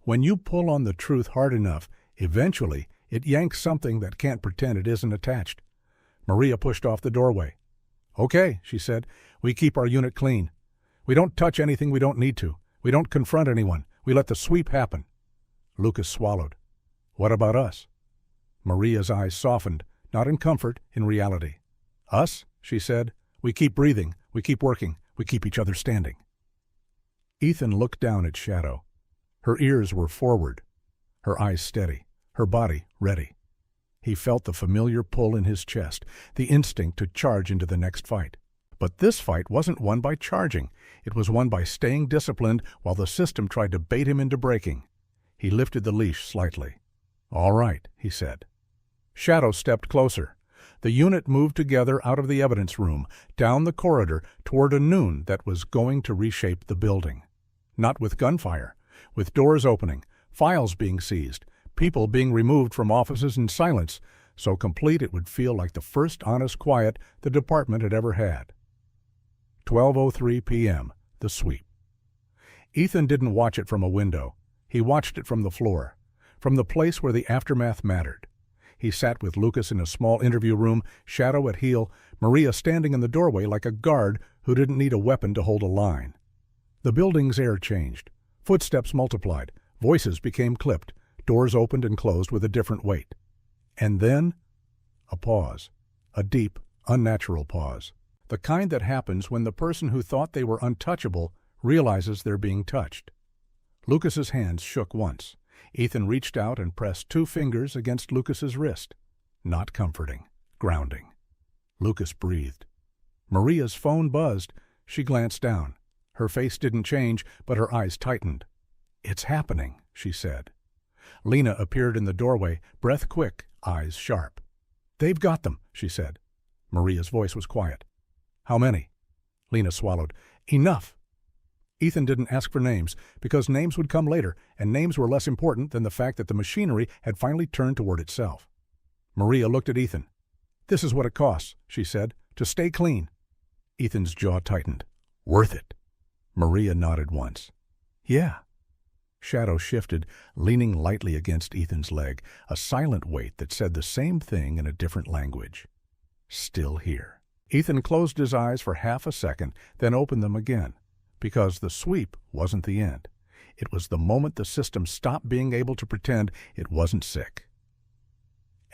When you pull on the truth hard enough, eventually it yanks something that can't pretend it isn't attached. Maria pushed off the doorway. Okay, she said. We keep our unit clean. We don't touch anything we don't need to. We don't confront anyone. We let the sweep happen. Lucas swallowed. What about us? Maria's eyes softened, not in comfort, in reality. Us? She said. We keep breathing. We keep working. We keep each other standing. Ethan looked down at Shadow. Her ears were forward, her eyes steady, her body ready. He felt the familiar pull in his chest, the instinct to charge into the next fight. But this fight wasn't won by charging. It was won by staying disciplined while the system tried to bait him into breaking. He lifted the leash slightly. All right, he said. Shadow stepped closer. The unit moved together out of the evidence room, down the corridor, toward a noon that was going to reshape the building. Not with gunfire, with doors opening, files being seized, people being removed from offices in silence, so complete it would feel like the first honest quiet the department had ever had. 12:03 p.m., the sweep. Ethan didn't watch it from a window. He watched it from the floor, from the place where the aftermath mattered. He sat with Lucas in a small interview room, Shadow at heel, Maria standing in the doorway like a guard who didn't need a weapon to hold a line. The building's air changed. Footsteps multiplied. Voices became clipped. Doors opened and closed with a different weight. And then, a pause. A deep, unnatural pause. The kind that happens when the person who thought they were untouchable realizes they're being touched. Lucas's hands shook once. Ethan reached out and pressed 2 fingers against Lucas's wrist. Not comforting. Grounding. Lucas breathed. Maria's phone buzzed. She glanced down. Her face didn't change, but her eyes tightened. It's happening, she said. Lena appeared in the doorway, breath quick, eyes sharp. They've got them, she said. Maria's voice was quiet. How many? Lena swallowed. Enough. Ethan didn't ask for names, because names would come later, and names were less important than the fact that the machinery had finally turned toward itself. Maria looked at Ethan. This is what it costs, she said, to stay clean. Ethan's jaw tightened. Worth it. Maria nodded once. Yeah. Shadow shifted, leaning lightly against Ethan's leg, a silent weight that said the same thing in a different language. Still here. Ethan closed his eyes for half a second, then opened them again. Because the sweep wasn't the end. It was the moment the system stopped being able to pretend it wasn't sick.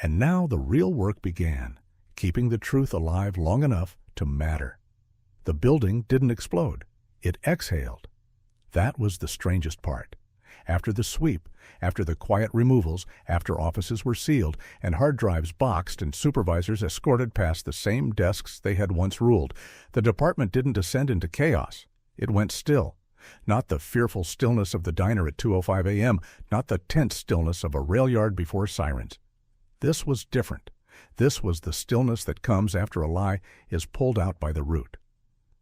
And now the real work began, keeping the truth alive long enough to matter. The building didn't explode. It exhaled. That was the strangest part. After the sweep, after the quiet removals, after offices were sealed and hard drives boxed and supervisors escorted past the same desks they had once ruled, the department didn't descend into chaos. It went still. Not the fearful stillness of the diner at 2:05 a.m., not the tense stillness of a rail yard before sirens. This was different. This was the stillness that comes after a lie is pulled out by the root.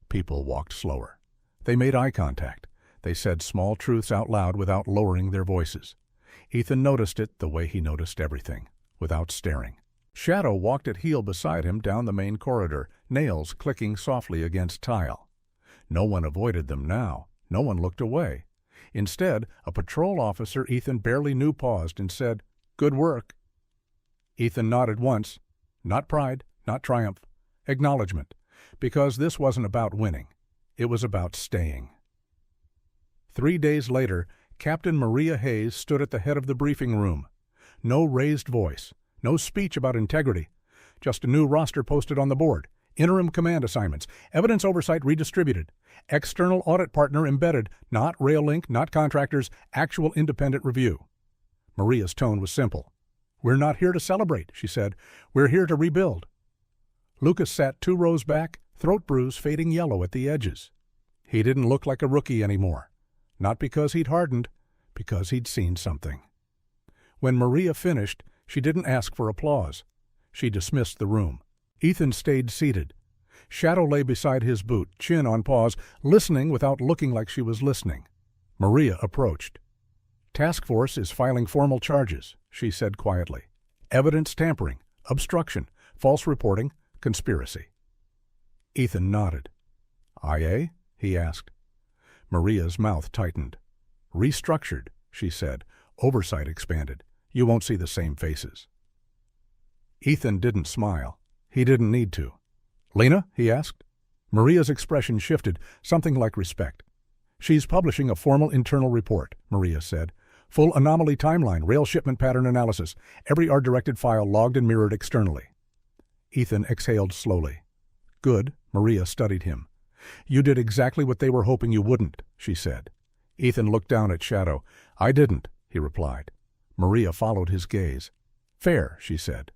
People walked slower. They made eye contact. They said small truths out loud without lowering their voices. Ethan noticed it the way he noticed everything. without staring. Shadow walked at heel beside him down the main corridor, nails clicking softly against tile. No one avoided them now. No one looked away. Instead, a patrol officer Ethan barely knew paused and said, "Good work." Ethan nodded once. Not pride, not triumph. Acknowledgement. Because this wasn't about winning. It was about staying. 3 days later, Captain Maria Hayes stood at the head of the briefing room. No raised voice. No speech about integrity. Just a new roster posted on the board. Interim command assignments. Evidence oversight redistributed. External audit partner embedded. Not rail link, not contractors. Actual independent review. Maria's tone was simple. "We're not here to celebrate," she said. "We're here to rebuild." Lucas sat 2 rows back, throat bruise fading yellow at the edges. He didn't look like a rookie anymore. Not because he'd hardened, because he'd seen something. When Maria finished, she didn't ask for applause. She dismissed the room. Ethan stayed seated. Shadow lay beside his boot, chin on paws, listening without looking like she was listening. Maria approached. "Task Force is filing formal charges," she said quietly. "Evidence tampering, obstruction, false reporting, conspiracy." Ethan nodded. "IA?" he asked. Maria's mouth tightened. "Restructured," she said. "Oversight expanded. You won't see the same faces." Ethan didn't smile. He didn't need to. "Lena?" he asked. Maria's expression shifted, something like respect. "She's publishing a formal internal report," Maria said. "Full anomaly timeline, rail shipment pattern analysis, every R-directed file logged and mirrored externally." Ethan exhaled slowly. "Good," Maria studied him. "You did exactly what they were hoping you wouldn't," she said. Ethan looked down at Shadow. "I didn't," he replied. Maria followed his gaze. "Fair," she said.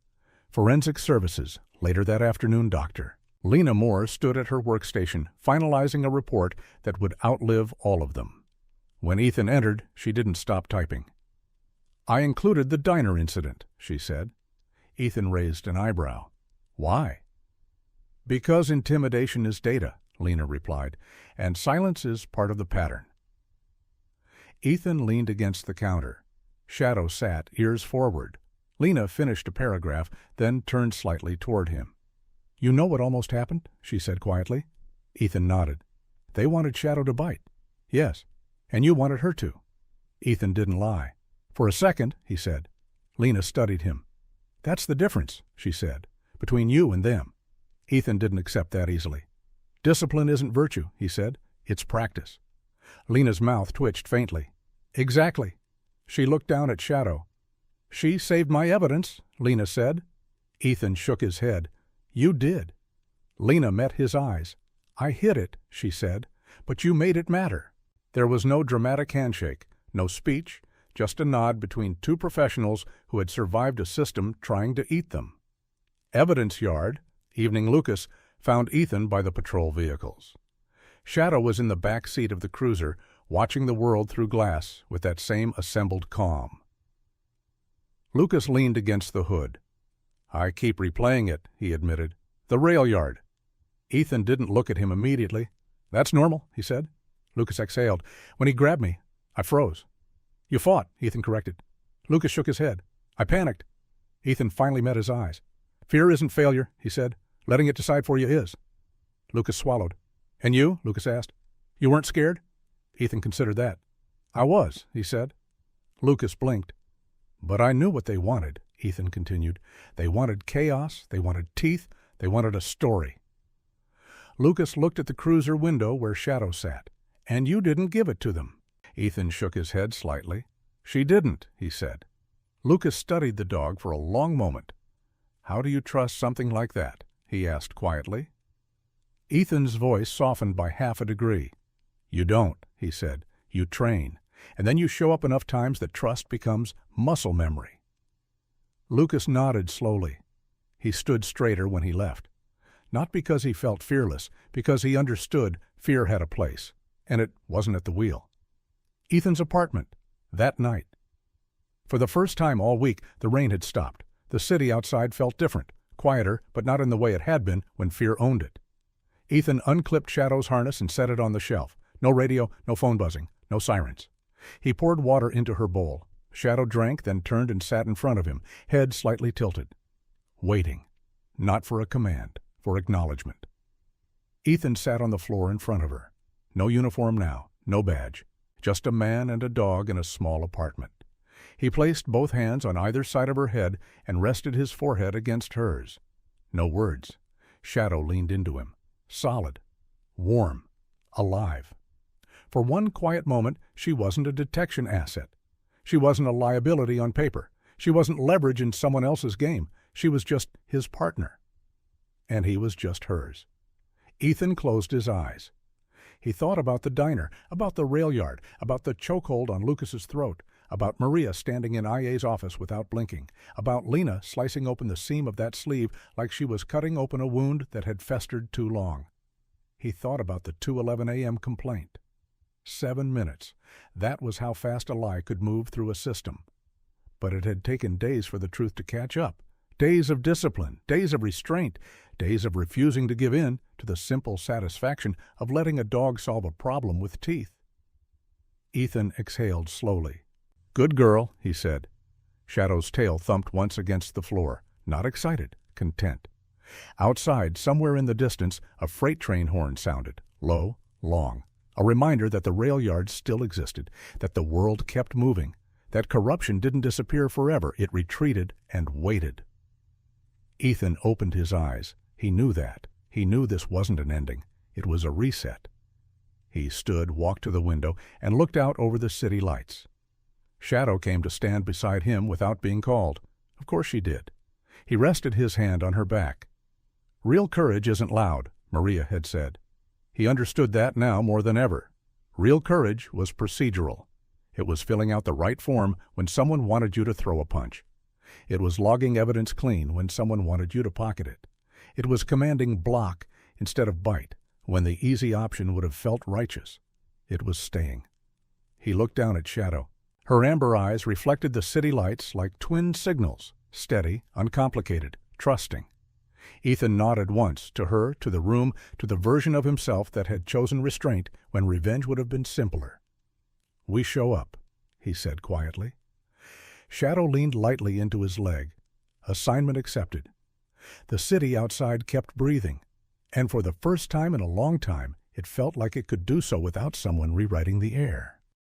"Forensic Services, later that afternoon, Doctor." Lena Moore stood at her workstation, finalizing a report that would outlive all of them. When Ethan entered, she didn't stop typing. "I included the diner incident," she said. Ethan raised an eyebrow. "Why?" "Because intimidation is data," Lena replied, "and silence is part of the pattern." Ethan leaned against the counter. Shadow sat, ears forward. Lena finished a paragraph, then turned slightly toward him. "You know what almost happened?" she said quietly. Ethan nodded. "They wanted Shadow to bite." "Yes." "And you wanted her to." Ethan didn't lie. "For a second," he said. Lena studied him. "That's the difference," she said, "between you and them." Ethan didn't accept that easily. "Discipline isn't virtue," he said. "It's practice." Lena's mouth twitched faintly. "Exactly." She looked down at Shadow. "She saved my evidence," Lena said. Ethan shook his head. "You did." Lena met his eyes. "I hid it," she said, "but you made it matter." There was no dramatic handshake, no speech, just a nod between 2 professionals who had survived a system trying to eat them. Evidence Yard, Evening Lucas, found Ethan by the patrol vehicles. Shadow was in the back seat of the cruiser, watching the world through glass with that same assembled calm. Lucas leaned against the hood. "I keep replaying it," he admitted. "The rail yard." Ethan didn't look at him immediately. "That's normal," he said. Lucas exhaled. "When he grabbed me, I froze." "You fought," Ethan corrected. Lucas shook his head. "I panicked." Ethan finally met his eyes. "Fear isn't failure," he said. "Letting it decide for you is." Lucas swallowed. "And you?" Lucas asked. "You weren't scared?" Ethan considered that. "I was," he said. Lucas blinked. "But I knew what they wanted," Ethan continued. "They wanted chaos, they wanted teeth, they wanted a story." Lucas looked at the cruiser window where Shadow sat. "And you didn't give it to them." Ethan shook his head slightly. "She didn't," he said. Lucas studied the dog for a long moment. "How do you trust something like that?" he asked quietly. Ethan's voice softened by half a degree. "You don't," he said. "You train. And then you show up enough times that trust becomes muscle memory." Lucas nodded slowly. He stood straighter when he left. Not because he felt fearless, because he understood fear had a place, and it wasn't at the wheel. Ethan's apartment, that night. For the first time all week, the rain had stopped. The city outside felt different, quieter, but not in the way it had been when fear owned it. Ethan unclipped Shadow's harness and set it on the shelf. No radio, no phone buzzing, no sirens. He poured water into her bowl. Shadow drank, then turned and sat in front of him, head slightly tilted. Waiting. Not for a command, for acknowledgement. Ethan sat on the floor in front of her. No uniform now, no badge. Just a man and a dog in a small apartment. He placed both hands on either side of her head and rested his forehead against hers. No words. Shadow leaned into him. Solid. Warm. Alive. For one quiet moment, she wasn't a detection asset. She wasn't a liability on paper. She wasn't leverage in someone else's game. She was just his partner. And he was just hers. Ethan closed his eyes. He thought about the diner, about the rail yard, about the chokehold on Lucas's throat, about Maria standing in IA's office without blinking, about Lena slicing open the seam of that sleeve like she was cutting open a wound that had festered too long. He thought about the 2:11 a.m. complaint. 7 minutes. That was how fast a lie could move through a system. But it had taken days for the truth to catch up. Days of discipline, days of restraint, days of refusing to give in to the simple satisfaction of letting a dog solve a problem with teeth. Ethan exhaled slowly. "Good girl," he said. Shadow's tail thumped once against the floor, not excited, content. Outside, somewhere in the distance, a freight train horn sounded, low, long, a reminder that the rail yard still existed, that the world kept moving, that corruption didn't disappear forever, it retreated and waited. Ethan opened his eyes. He knew that. He knew this wasn't an ending. It was a reset. He stood, walked to the window, and looked out over the city lights. Shadow came to stand beside him without being called. Of course she did. He rested his hand on her back. "Real courage isn't loud," Maria had said. He understood that now more than ever. Real courage was procedural. It was filling out the right form when someone wanted you to throw a punch. It was logging evidence clean when someone wanted you to pocket it. It was commanding block instead of bite when the easy option would have felt righteous. It was staying. He looked down at Shadow. Her amber eyes reflected the city lights like twin signals, steady, uncomplicated, trusting. Ethan nodded once, to her, to the room, to the version of himself that had chosen restraint when revenge would have been simpler. "We show up," he said quietly. Shadow leaned lightly into his leg. Assignment accepted. The city outside kept breathing, and for the first time in a long time, it felt like it could do so without someone rewriting the air.